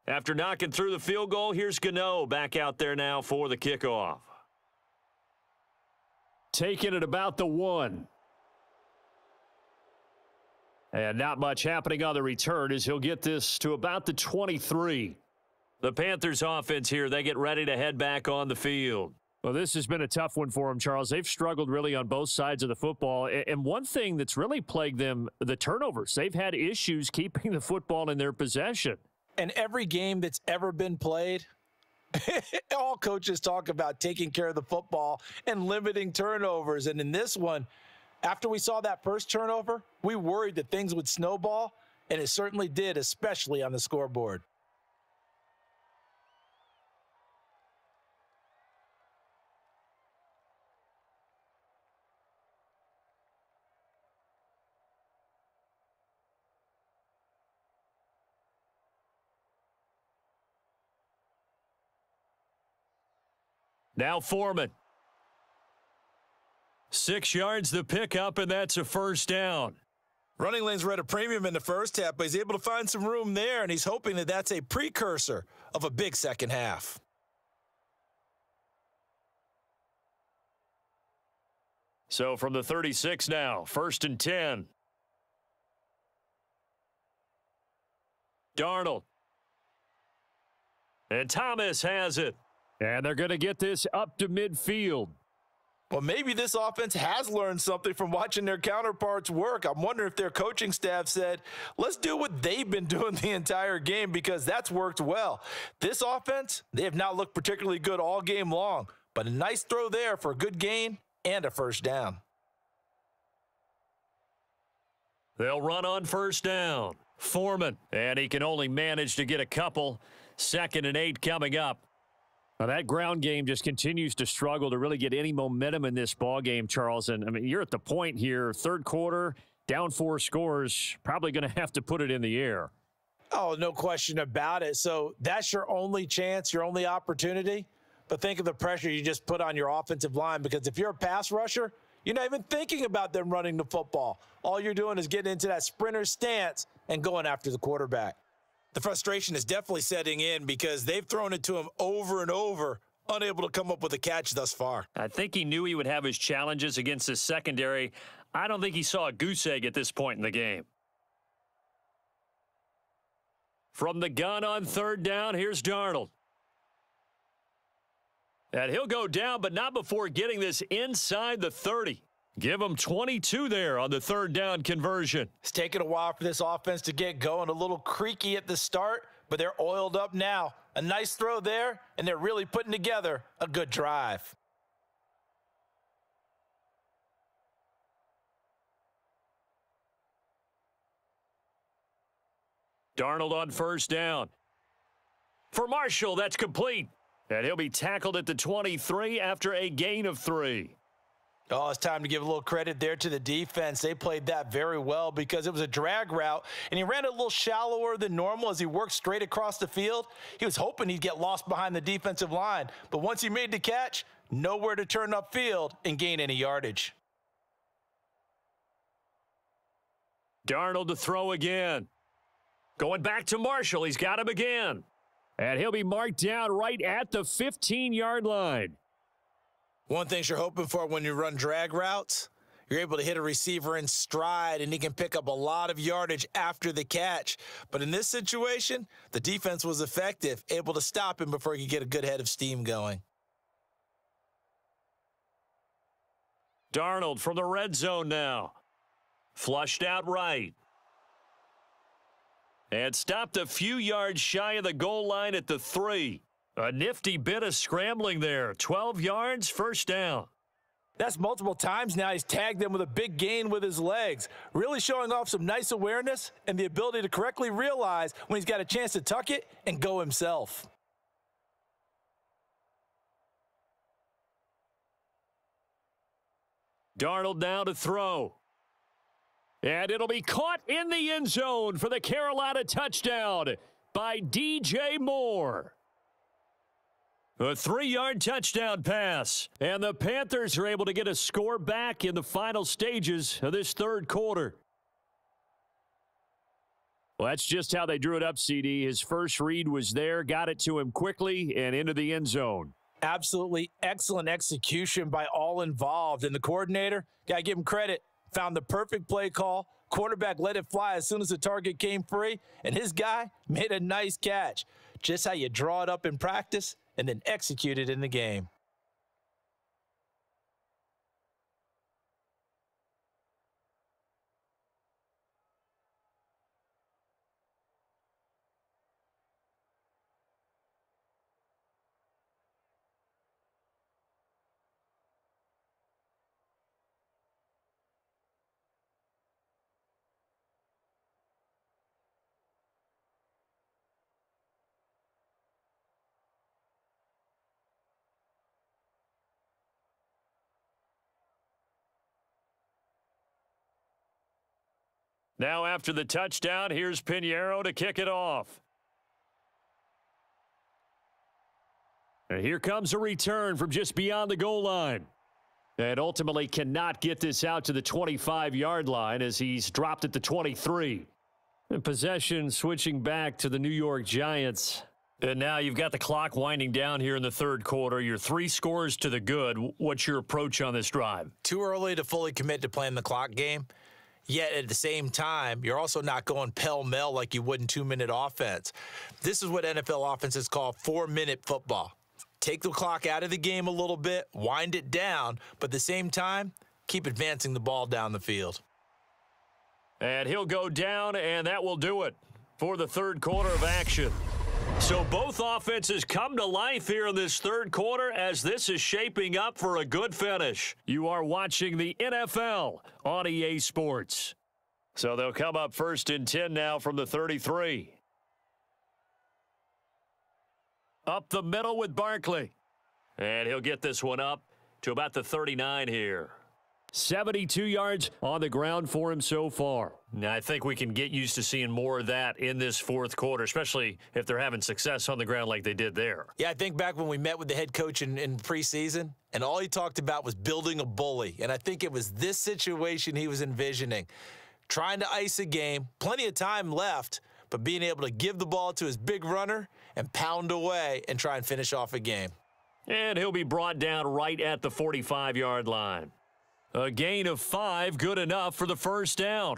After knocking through the field goal, here's Gano back out there now for the kickoff. Taking it about the 1. And not much happening on the return as he'll get this to about the 23. The Panthers offense here, they get ready to head back on the field. Well, this has been a tough one for them, Charles. They've struggled really on both sides of the football. And one thing that's really plagued them, the turnovers. They've had issues keeping the football in their possession. And every game that's ever been played, all coaches talk about taking care of the football and limiting turnovers. And in this one, after we saw that first turnover, we worried that things would snowball, and it certainly did, especially on the scoreboard. Now Foreman. 6 yards the pickup, and that's a first down. Running lanes were at a premium in the first half, but he's able to find some room there, and he's hoping that that's a precursor of a big second half. So from the 36 now, 1st and 10. Darnold. And Thomas has it. And they're going to get this up to midfield. Well, maybe this offense has learned something from watching their counterparts work. I'm wondering if their coaching staff said, let's do what they've been doing the entire game, because that's worked well. This offense, they have not looked particularly good all game long, but a nice throw there for a good gain and a first down. They'll run on first down. Foreman, and he can only manage to get a couple. 2nd and 8 coming up. Now, that ground game just continues to struggle to really get any momentum in this ball game, Charles. And, I mean, you're at the point here, third quarter, down 4 scores, probably going to have to put it in the air. Oh, no question about it. So that's your only chance, your only opportunity. But think of the pressure you just put on your offensive line, because if you're a pass rusher, you're not even thinking about them running the football. All you're doing is getting into that sprinter stance and going after the quarterback. The frustration is definitely setting in because they've thrown it to him over and over, unable to come up with a catch thus far. I think he knew he would have his challenges against his secondary. I don't think he saw a goose egg at this point in the game. From the gun on 3rd down, here's Darnold. And he'll go down, but not before getting this inside the 30. Give him 22 there on the 3rd down conversion. It's taken a while for this offense to get going. A little creaky at the start, but they're oiled up now. A nice throw there, and they're really putting together a good drive. Darnold on 1st down. For Marshall, that's complete. And he'll be tackled at the 23 after a gain of 3. Oh, it's time to give a little credit there to the defense. They played that very well because it was a drag route, and he ran it a little shallower than normal as he worked straight across the field. He was hoping he'd get lost behind the defensive line, but once he made the catch, nowhere to turn upfield and gain any yardage. Darnold to throw again. Going back to Marshall. He's got him again. And he'll be marked down right at the 15-yard line. One thing you're hoping for when you run drag routes, You're able to hit a receiver in stride, and he can pick up a lot of yardage after the catch. But in this situation, the defense was effective, able to stop him before he could get a good head of steam going. Darnold from the red zone now. Flushed out right. And stopped a few yards shy of the goal line at the 3. A nifty bit of scrambling there. 12 yards, first down. That's multiple times now he's tagged them with a big gain with his legs, really showing off some nice awareness and the ability to correctly realize when he's got a chance to tuck it and go himself. Darnold now to throw. And it'll be caught in the end zone for the Carolina touchdown by DJ Moore. A 3-yard touchdown pass. And the Panthers are able to get a score back in the final stages of this third quarter. Well, that's just how they drew it up, CD. His first read was there, got it to him quickly, and into the end zone. Absolutely excellent execution by all involved. And the coordinator, got to give him credit, found the perfect play call. Quarterback let it fly as soon as the target came free, and his guy made a nice catch. Just how you draw it up in practice and then execute it in the game. Now after the touchdown, here's Pinheiro to kick it off. And here comes a return from just beyond the goal line. And ultimately cannot get this out to the 25-yard line as he's dropped at the 23. And possession switching back to the New York Giants. And now you've got the clock winding down here in the third quarter. You're 3 scores to the good. What's your approach on this drive? Too early to fully commit to playing the clock game. Yet at the same time, you're also not going pell-mell like you would in 2-minute offense. This is what NFL offenses call 4-minute football. Take the clock out of the game a little bit, wind it down, but at the same time, keep advancing the ball down the field. And he'll go down, and that will do it for the third quarter of action. So both offenses come to life here in this third quarter as this is shaping up for a good finish. You are watching the NFL on EA Sports. So they'll come up first and 10 now from the 33. Up the middle with Barkley. And he'll get this one up to about the 39 here. 72 yards on the ground for him so far. Now, I think we can get used to seeing more of that in this fourth quarter, especially if they're having success on the ground like they did there. Yeah, I think back when we met with the head coach in preseason, and all he talked about was building a bully. And I think it was this situation he was envisioning. Trying to ice a game, plenty of time left, but being able to give the ball to his big runner and pound away and try and finish off a game. And he'll be brought down right at the 45-yard line. A gain of 5, good enough for the first down.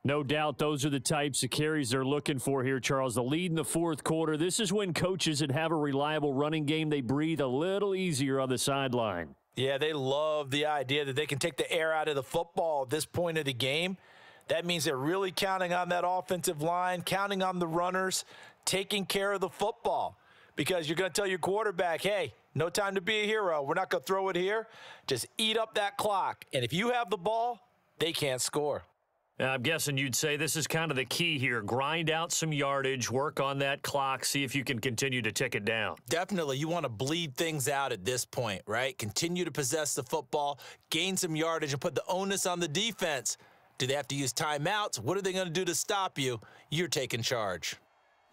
No doubt those are the types of carries they're looking for here, Charles. The lead in the fourth quarter. This is when coaches that have a reliable running game, they breathe a little easier on the sideline. Yeah, they love the idea that they can take the air out of the football at this point of the game. That means they're really counting on that offensive line, counting on the runners, taking care of the football. Because you're going to tell your quarterback, hey, no time to be a hero. We're not going to throw it here. Just eat up that clock. And if you have the ball, they can't score. I'm guessing you'd say this is kind of the key here. Grind out some yardage, work on that clock, see if you can continue to tick it down. Definitely. You want to bleed things out at this point, right? Continue to possess the football, gain some yardage, and put the onus on the defense. Do they have to use timeouts? What are they going to do to stop you? You're taking charge.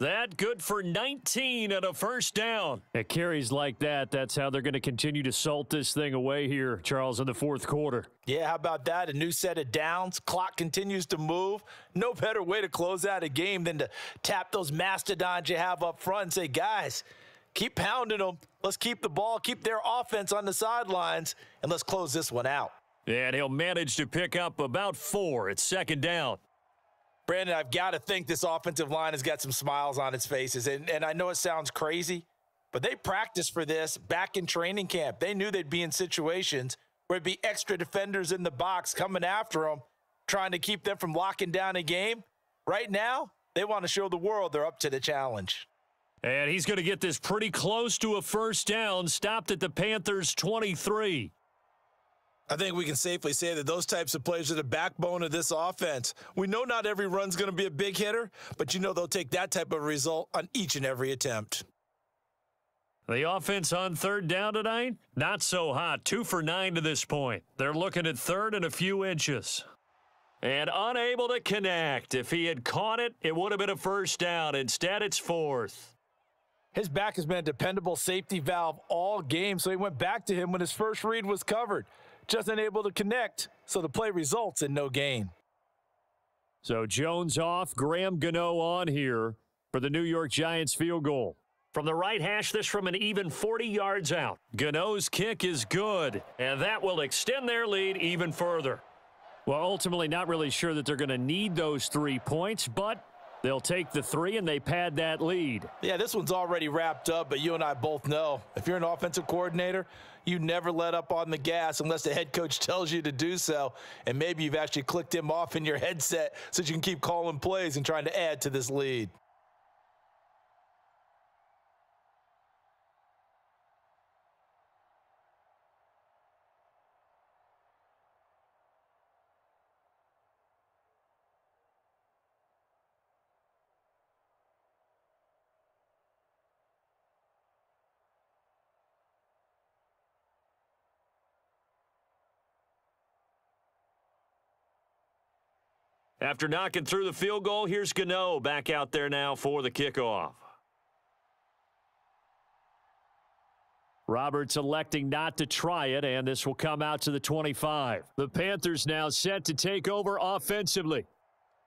That good for 19 and a first down. At carries like that, that's how they're going to continue to salt this thing away here, Charles, in the fourth quarter. Yeah, how about that? A new set of downs. Clock continues to move. No better way to close out a game than to tap those mastodons you have up front and say, guys, keep pounding them. Let's keep the ball, keep their offense on the sidelines, and let's close this one out. And he'll manage to pick up about 4 at second down. Brandon, I've got to think this offensive line has got some smiles on its faces. And I know it sounds crazy, but they practiced for this back in training camp. They knew they'd be in situations where it'd be extra defenders in the box coming after them, trying to keep them from locking down a game. Right now, they want to show the world they're up to the challenge. And he's going to get this pretty close to a first down, stopped at the Panthers' 23. I think we can safely say that those types of plays are the backbone of this offense. We know not every run's going to be a big hitter, but you know they'll take that type of result on each and every attempt. The offense on third down tonight, not so hot. 2 for 9 to this point. They're looking at third and a few inches. And unable to connect. If he had caught it, it would have been a first down. Instead, it's 4th. His back has been a dependable safety valve all game, so he went back to him when his first read was covered. Just unable to connect, so the play results in no gain. So Jones off, Graham Gano on here for the New York Giants field goal. From the right hash, this from an even 40 yards out. Gano's kick is good, and that will extend their lead even further. Well, ultimately not really sure that they're going to need those 3 points, but they'll take the 3 and they pad that lead. Yeah, this one's already wrapped up, but you and I both know if you're an offensive coordinator, you never let up on the gas unless the head coach tells you to do so. And maybe you've actually clicked him off in your headset so you can keep calling plays and trying to add to this lead. After knocking through the field goal, here's Gano back out there now for the kickoff. Roberts electing not to try it, and this will come out to the 25. The Panthers now set to take over offensively.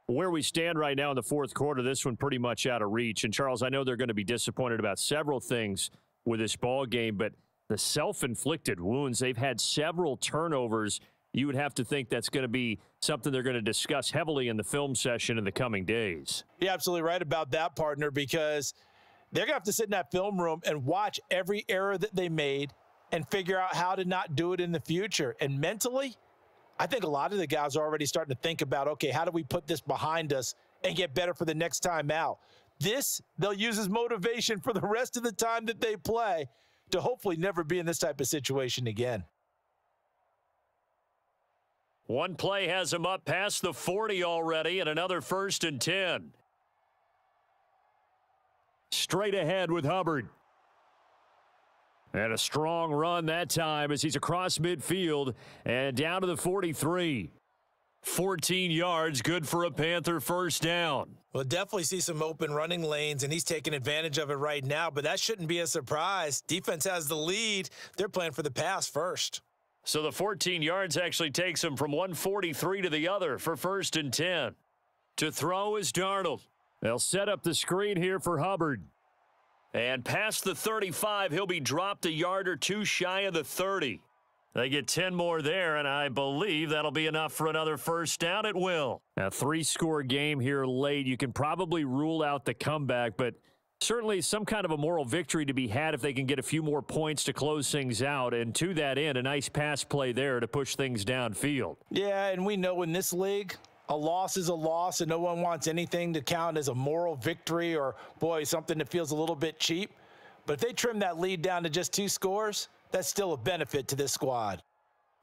Where we stand right now in the fourth quarter, this one pretty much out of reach. And, Charles, I know they're going to be disappointed about several things with this ball game, but the self-inflicted wounds, they've had several turnovers. You would have to think that's going to be something they're going to discuss heavily in the film session in the coming days. You're absolutely right about that, partner, because they're going to have to sit in that film room and watch every error that they made and figure out how to not do it in the future. And mentally, I think a lot of the guys are already starting to think about, okay, how do we put this behind us and get better for the next time out? This, they'll use as motivation for the rest of the time that they play to hopefully never be in this type of situation again. One play has him up past the 40 already, and another 1st and 10. Straight ahead with Hubbard. And a strong run that time as he's across midfield and down to the 43. 14 yards, good for a Panther first down. We'll definitely see some open running lanes, and he's taking advantage of it right now, but that shouldn't be a surprise. Defense has the lead. They're playing for the pass first. So the 14 yards actually takes him from 143 to the other for 1st and 10. To throw is Darnold. They'll set up the screen here for Hubbard. And past the 35, he'll be dropped a yard or two shy of the 30. They get 10 more there, and I believe that'll be enough for another first down. It will. A 3-score game here late. You can probably rule out the comeback, but certainly some kind of a moral victory to be had if they can get a few more points to close things out. And to that end, a nice pass play there to push things downfield. Yeah, and we know in this league, a loss is a loss, and no one wants anything to count as a moral victory or, boy, something that feels a little bit cheap. But if they trim that lead down to just 2 scores, that's still a benefit to this squad.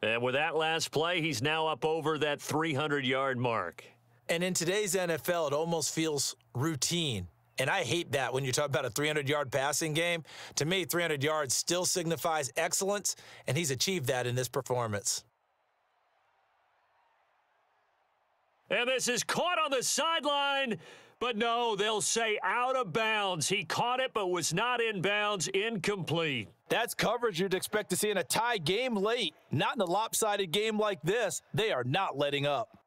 And with that last play, he's now up over that 300-yard mark. And in today's NFL, it almost feels routine. And I hate that when you talk about a 300-yard passing game. To me, 300 yards still signifies excellence, and he's achieved that in this performance. And this is caught on the sideline, but no, they'll say out of bounds. He caught it, but was not in bounds, incomplete. That's coverage you'd expect to see in a tie game late. Not in a lopsided game like this. They are not letting up.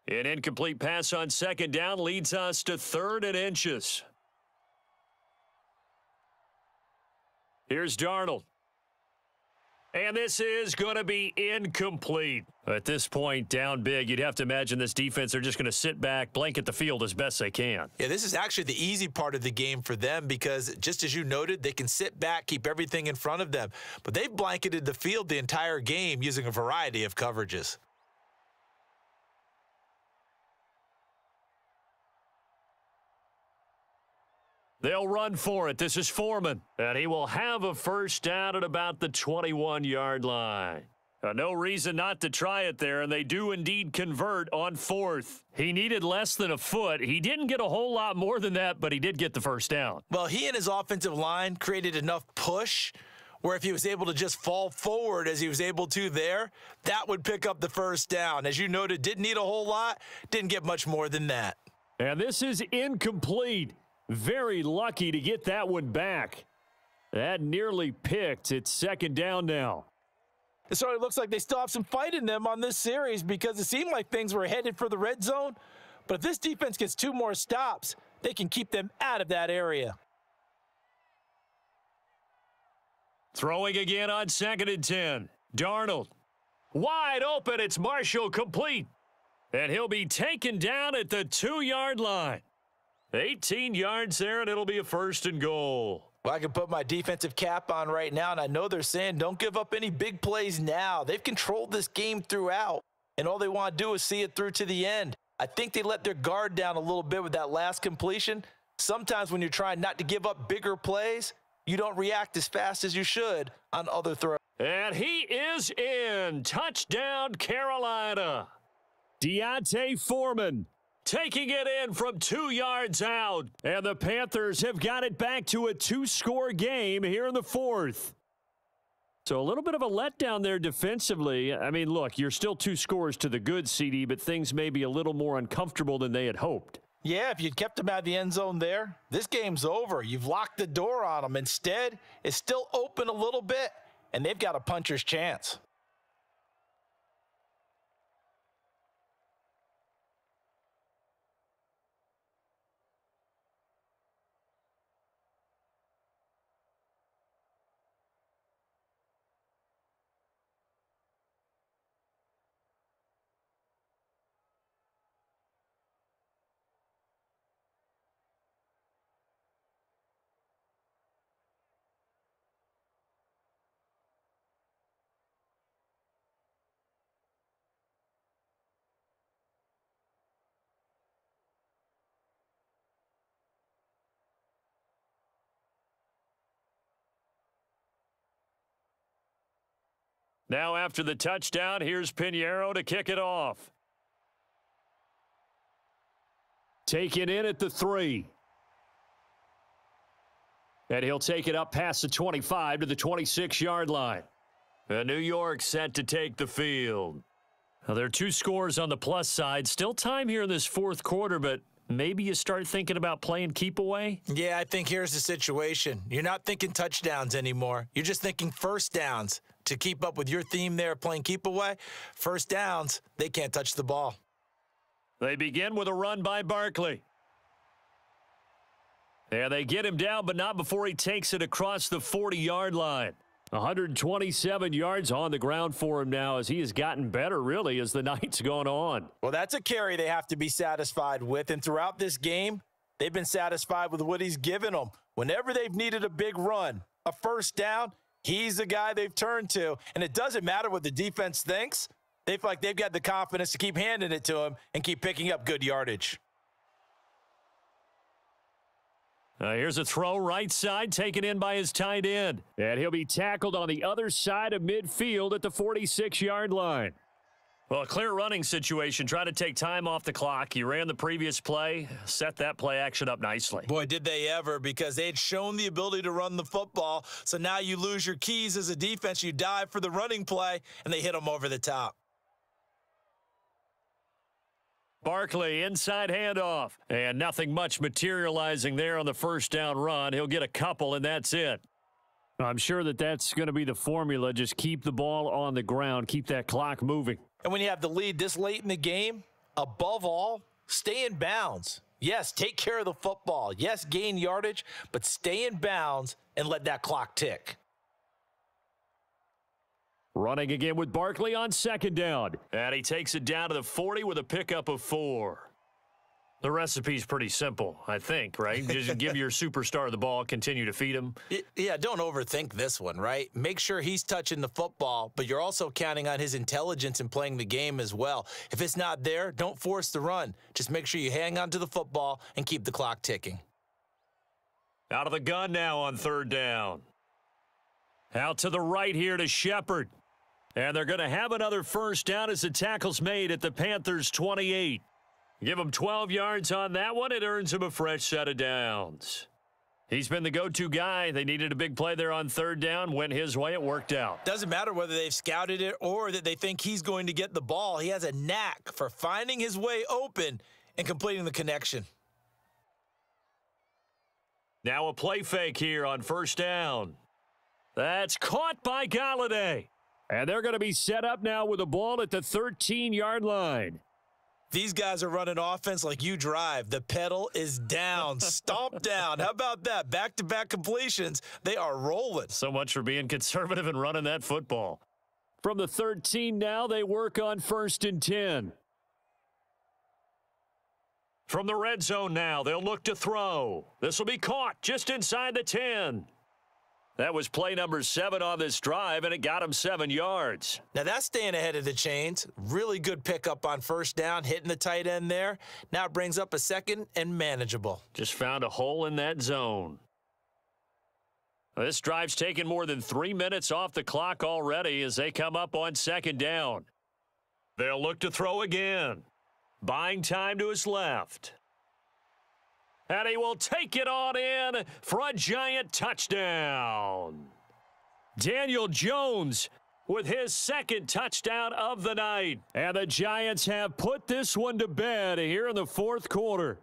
An incomplete pass on 2nd down leads us to 3rd and inches. Here's Darnold. And this is going to be incomplete. At this point, down big, you'd have to imagine this defense are just going to sit back, blanket the field as best they can. Yeah, this is actually the easy part of the game for them because, just as you noted, they can sit back, keep everything in front of them. But they've blanketed the field the entire game using a variety of coverages. They'll run for it. This is Foreman, and he will have a first down at about the 21-yard line. No reason not to try it there, and they do indeed convert on fourth. He needed less than a foot. He didn't get a whole lot more than that, but he did get the first down. Well, he and his offensive line created enough push where if he was able to just fall forward as he was able to there, that would pick up the first down. As you noted, didn't need a whole lot, didn't get much more than that. And this is incomplete. Very lucky to get that one back. That nearly picked. It's second down now. It certainly looks like they still have some fight in them on this series because it seemed like things were headed for the red zone. But if this defense gets 2 more stops, they can keep them out of that area. Throwing again on 2nd and 10. Darnold. Wide open. It's Marshall complete. And he'll be taken down at the 2-yard line. 18 yards there, and it'll be a first and goal. Well, I can put my defensive cap on right now, and I know they're saying don't give up any big plays now. They've controlled this game throughout, and all they want to do is see it through to the end. I think they let their guard down a little bit with that last completion. Sometimes when you're trying not to give up bigger plays, you don't react as fast as you should on other throws. And he is in. Touchdown, Carolina. Deontay Foreman taking it in from 2 yards out. And the Panthers have got it back to a 2-score game here in the fourth. So a little bit of a letdown there defensively. I mean, look, you're still 2 scores to the good, CD, but things may be a little more uncomfortable than they had hoped. Yeah, if you'd kept them out of the end zone there, this game's over. You've locked the door on them. Instead, it's still open a little bit, and they've got a puncher's chance. Now after the touchdown, here's Pinheiro to kick it off. Taken in at the 3. And he'll take it up past the 25 to the 26-yard line. And New York set to take the field. Now, there are 2 scores on the plus side. Still time here in this fourth quarter, but maybe you start thinking about playing keep away? Yeah, I think here's the situation. You're not thinking touchdowns anymore. You're just thinking first downs. To keep up with your theme there, playing keep away, first downs, they can't touch the ball. They begin with a run by Barkley. And they get him down, but not before he takes it across the 40-yard line. 127 yards on the ground for him now as he has gotten better, really, as the night's gone on. Well, that's a carry they have to be satisfied with, and throughout this game, they've been satisfied with what he's given them. Whenever they've needed a big run, a first down, he's the guy they've turned to, and it doesn't matter what the defense thinks. They feel like they've got the confidence to keep handing it to him and keep picking up good yardage. Here's a throw right side, taken in by his tight end. And he'll be tackled on the other side of midfield at the 46-yard line. Well, a clear running situation. Try to take time off the clock. He ran the previous play, set that play action up nicely. Boy, did they ever, because they had shown the ability to run the football. So now you lose your keys as a defense. You dive for the running play, and they hit them over the top. Barkley, inside handoff. And nothing much materializing there on the first down run. He'll get a couple, and that's it. I'm sure that that's going to be the formula. Just keep the ball on the ground. Keep that clock moving. And when you have the lead this late in the game, above all, stay in bounds. Yes, take care of the football. Yes, gain yardage, but stay in bounds and let that clock tick. Running again with Barkley on second down. And he takes it down to the 40 with a pickup of 4. The recipe's pretty simple, I think, right? Just give your superstar the ball, continue to feed him. Yeah, don't overthink this one, right? Make sure he's touching the football, but you're also counting on his intelligence in playing the game as well. If it's not there, don't force the run. Just make sure you hang on to the football and keep the clock ticking. Out of the gun now on third down. Out to the right here to Shepard. And they're going to have another first down as the tackle's made at the Panthers' 28. Give him 12 yards on that one. It earns him a fresh set of downs. He's been the go-to guy. They needed a big play there on third down. Went his way. It worked out. Doesn't matter whether they've scouted it or that they think he's going to get the ball. He has a knack for finding his way open and completing the connection. Now a play fake here on first down. That's caught by Galladay. And they're going to be set up now with a ball at the 13-yard line. These guys are running offense like you drive. The pedal is down, stomp down. How about that? Back-to-back completions. They are rolling. So much for being conservative and running that football. From the 13 now, they work on 1st and 10. From the red zone now, they'll look to throw. This will be caught just inside the 10. That was play number 7 on this drive, and it got him 7 yards. Now that's staying ahead of the chains. Really good pickup on first down, hitting the tight end there. Now it brings up a second and manageable. Just found a hole in that zone. This drive's taken more than 3 minutes off the clock already as they come up on second down. They'll look to throw again. Buying time to his left. And he will take it on in for a giant touchdown. Daniel Jones with his second touchdown of the night. And the Giants have put this one to bed here in the fourth quarter.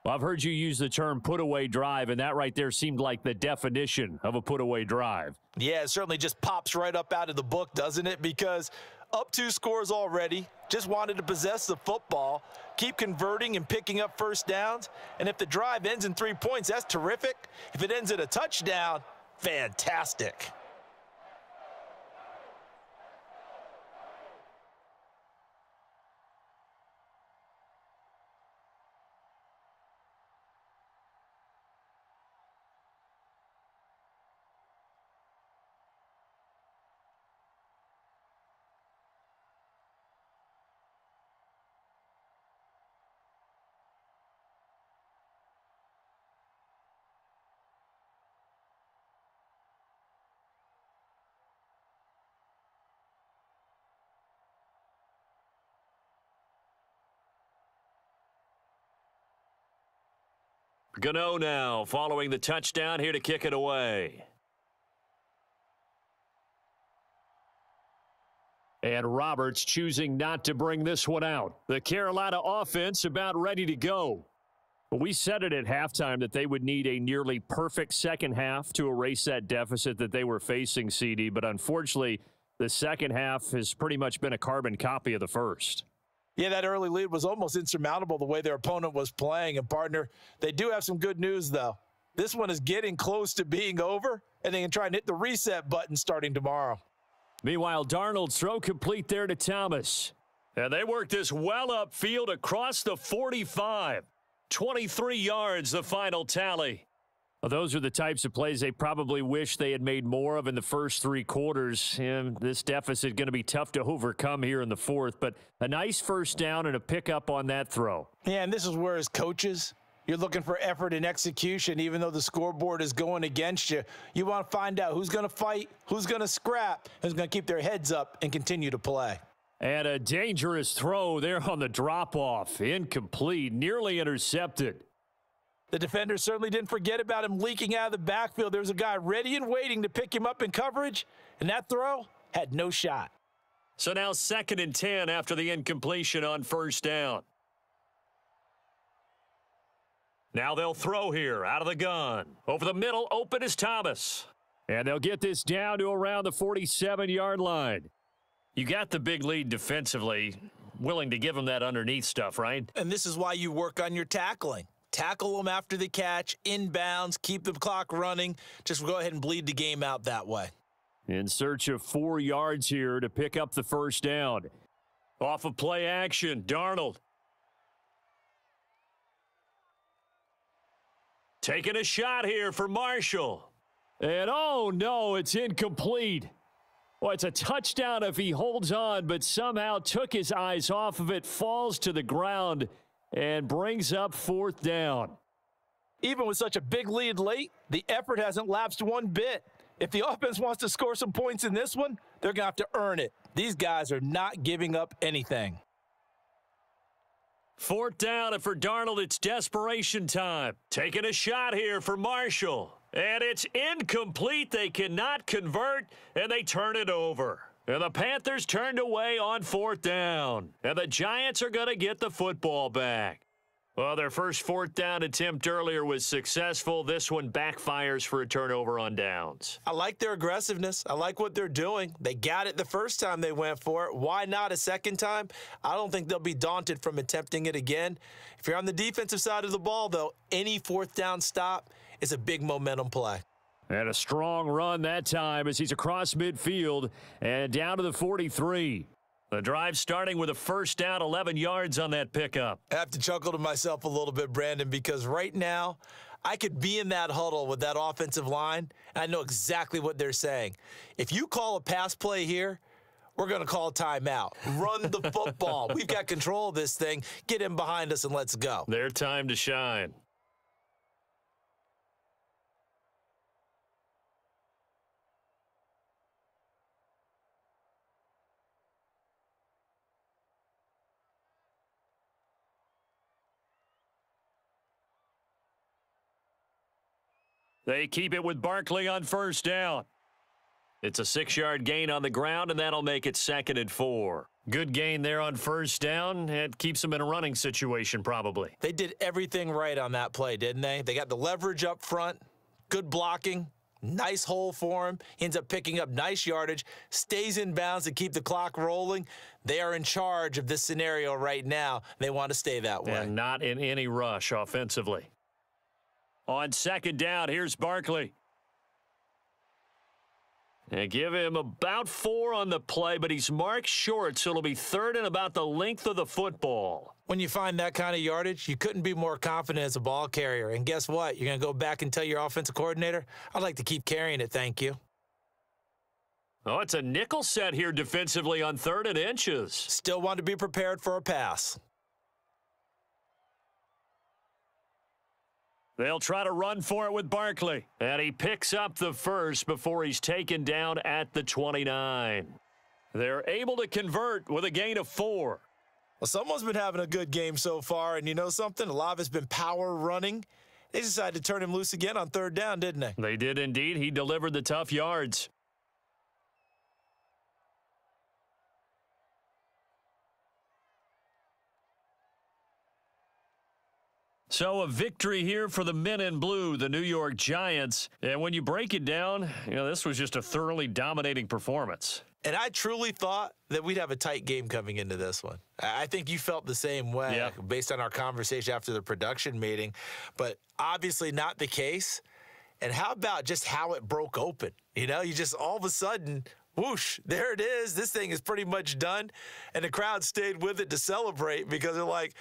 Well, I've heard you use the term put-away drive, and that right there seemed like the definition of a put-away drive. Yeah, it certainly just pops right up out of the book, doesn't it? Because up 2 scores already, just wanted to possess the football, keep converting and picking up first downs. And if the drive ends in 3 points, that's terrific. If it ends in a touchdown, fantastic. Gano now following the touchdown here to kick it away. And Roberts choosing not to bring this one out. The Carolina offense about ready to go. We said it at halftime that they would need a nearly perfect second half to erase that deficit that they were facing, CD. But unfortunately, the second half has pretty much been a carbon copy of the first. Yeah, that early lead was almost insurmountable the way their opponent was playing. And, partner, they do have some good news, though. This one is getting close to being over, and they can try and hit the reset button starting tomorrow. Meanwhile, Darnold's throw complete there to Thomas. And they work this well upfield across the 45. 23 yards, the final tally. Well, those are the types of plays they probably wish they had made more of in the first 3 quarters. And this deficit going to be tough to overcome here in the fourth. But a nice first down and a pickup on that throw. Yeah, and this is where as coaches, you're looking for effort and execution. Even though the scoreboard is going against you, you want to find out who's going to fight, who's going to scrap, who's going to keep their heads up and continue to play. And a dangerous throw there on the drop-off. Incomplete, nearly intercepted. The defenders certainly didn't forget about him leaking out of the backfield. There was a guy ready and waiting to pick him up in coverage, and that throw had no shot. So now 2nd and 10 after the incompletion on first down. Now they'll throw here out of the gun. Over the middle, open is Thomas. And they'll get this down to around the 47-yard line. You got the big lead defensively, willing to give them that underneath stuff, right? And this is why you work on your tackling. Tackle them after the catch, inbounds, keep the clock running. Just go ahead and bleed the game out that way. In search of 4 yards here to pick up the first down. Off of play action, Darnold. Taking a shot here for Marshall. And oh no, it's incomplete. Well, it's a touchdown if he holds on, but somehow took his eyes off of it, falls to the ground, and brings up 4th down. Even with such a big lead late, the effort hasn't lapsed one bit. If the offense wants to score some points in this one, they're going to have to earn it. These guys are not giving up anything. 4th down, and for Darnold, it's desperation time. Taking a shot here for Marshall. And it's incomplete. They cannot convert, and they turn it over. And the Panthers turned away on 4th down. And the Giants are going to get the football back. Well, their first 4th down attempt earlier was successful. This one backfires for a turnover on downs. I like their aggressiveness. I like what they're doing. They got it the first time they went for it. Why not a second time? I don't think they'll be daunted from attempting it again. If you're on the defensive side of the ball, though, any 4th down stop is a big momentum play. And a strong run that time as he's across midfield and down to the 43. The drive starting with a first down, 11 yards on that pickup. I have to chuckle to myself a little bit, Brandon, because right now I could be in that huddle with that offensive line, and I know exactly what they're saying. If you call a pass play here, we're going to call a timeout. Run the football. We've got control of this thing. Get in behind us and let's go. Their time to shine. They keep it with Barkley on first down. It's a 6-yard gain on the ground, and that'll make it 2nd and 4. Good gain there on first down. It keeps them in a running situation, probably. They did everything right on that play, didn't they? They got the leverage up front, good blocking, nice hole for him. He ends up picking up nice yardage, stays in bounds to keep the clock rolling. They are in charge of this scenario right now. They want to stay that way. And not in any rush offensively. On 2nd down, here's Barkley. And give him about 4 on the play, but he's marked short, so it'll be 3rd and about the length of the football. When you find that kind of yardage, you couldn't be more confident as a ball carrier. And guess what? You're going to go back and tell your offensive coordinator, I'd like to keep carrying it, thank you. Oh, it's a nickel set here defensively on 3rd and inches. Still want to be prepared for a pass. They'll try to run for it with Barkley. And he picks up the first before he's taken down at the 29. They're able to convert with a gain of 4. Well, someone's been having a good game so far, and you know something? A lot of it's been power running. They decided to turn him loose again on 3rd down, didn't they? They did indeed. He delivered the tough yards. So a victory here for the men in blue, the New York Giants. And when you break it down, this was just a thoroughly dominating performance. And I truly thought that we'd have a tight game coming into this one. I think you felt the same way based on our conversation after the production meeting, but obviously not the case. And how about just how it broke open? You just all of a sudden, whoosh, there it is. This thing is pretty much done. And the crowd stayed with it to celebrate because they're like,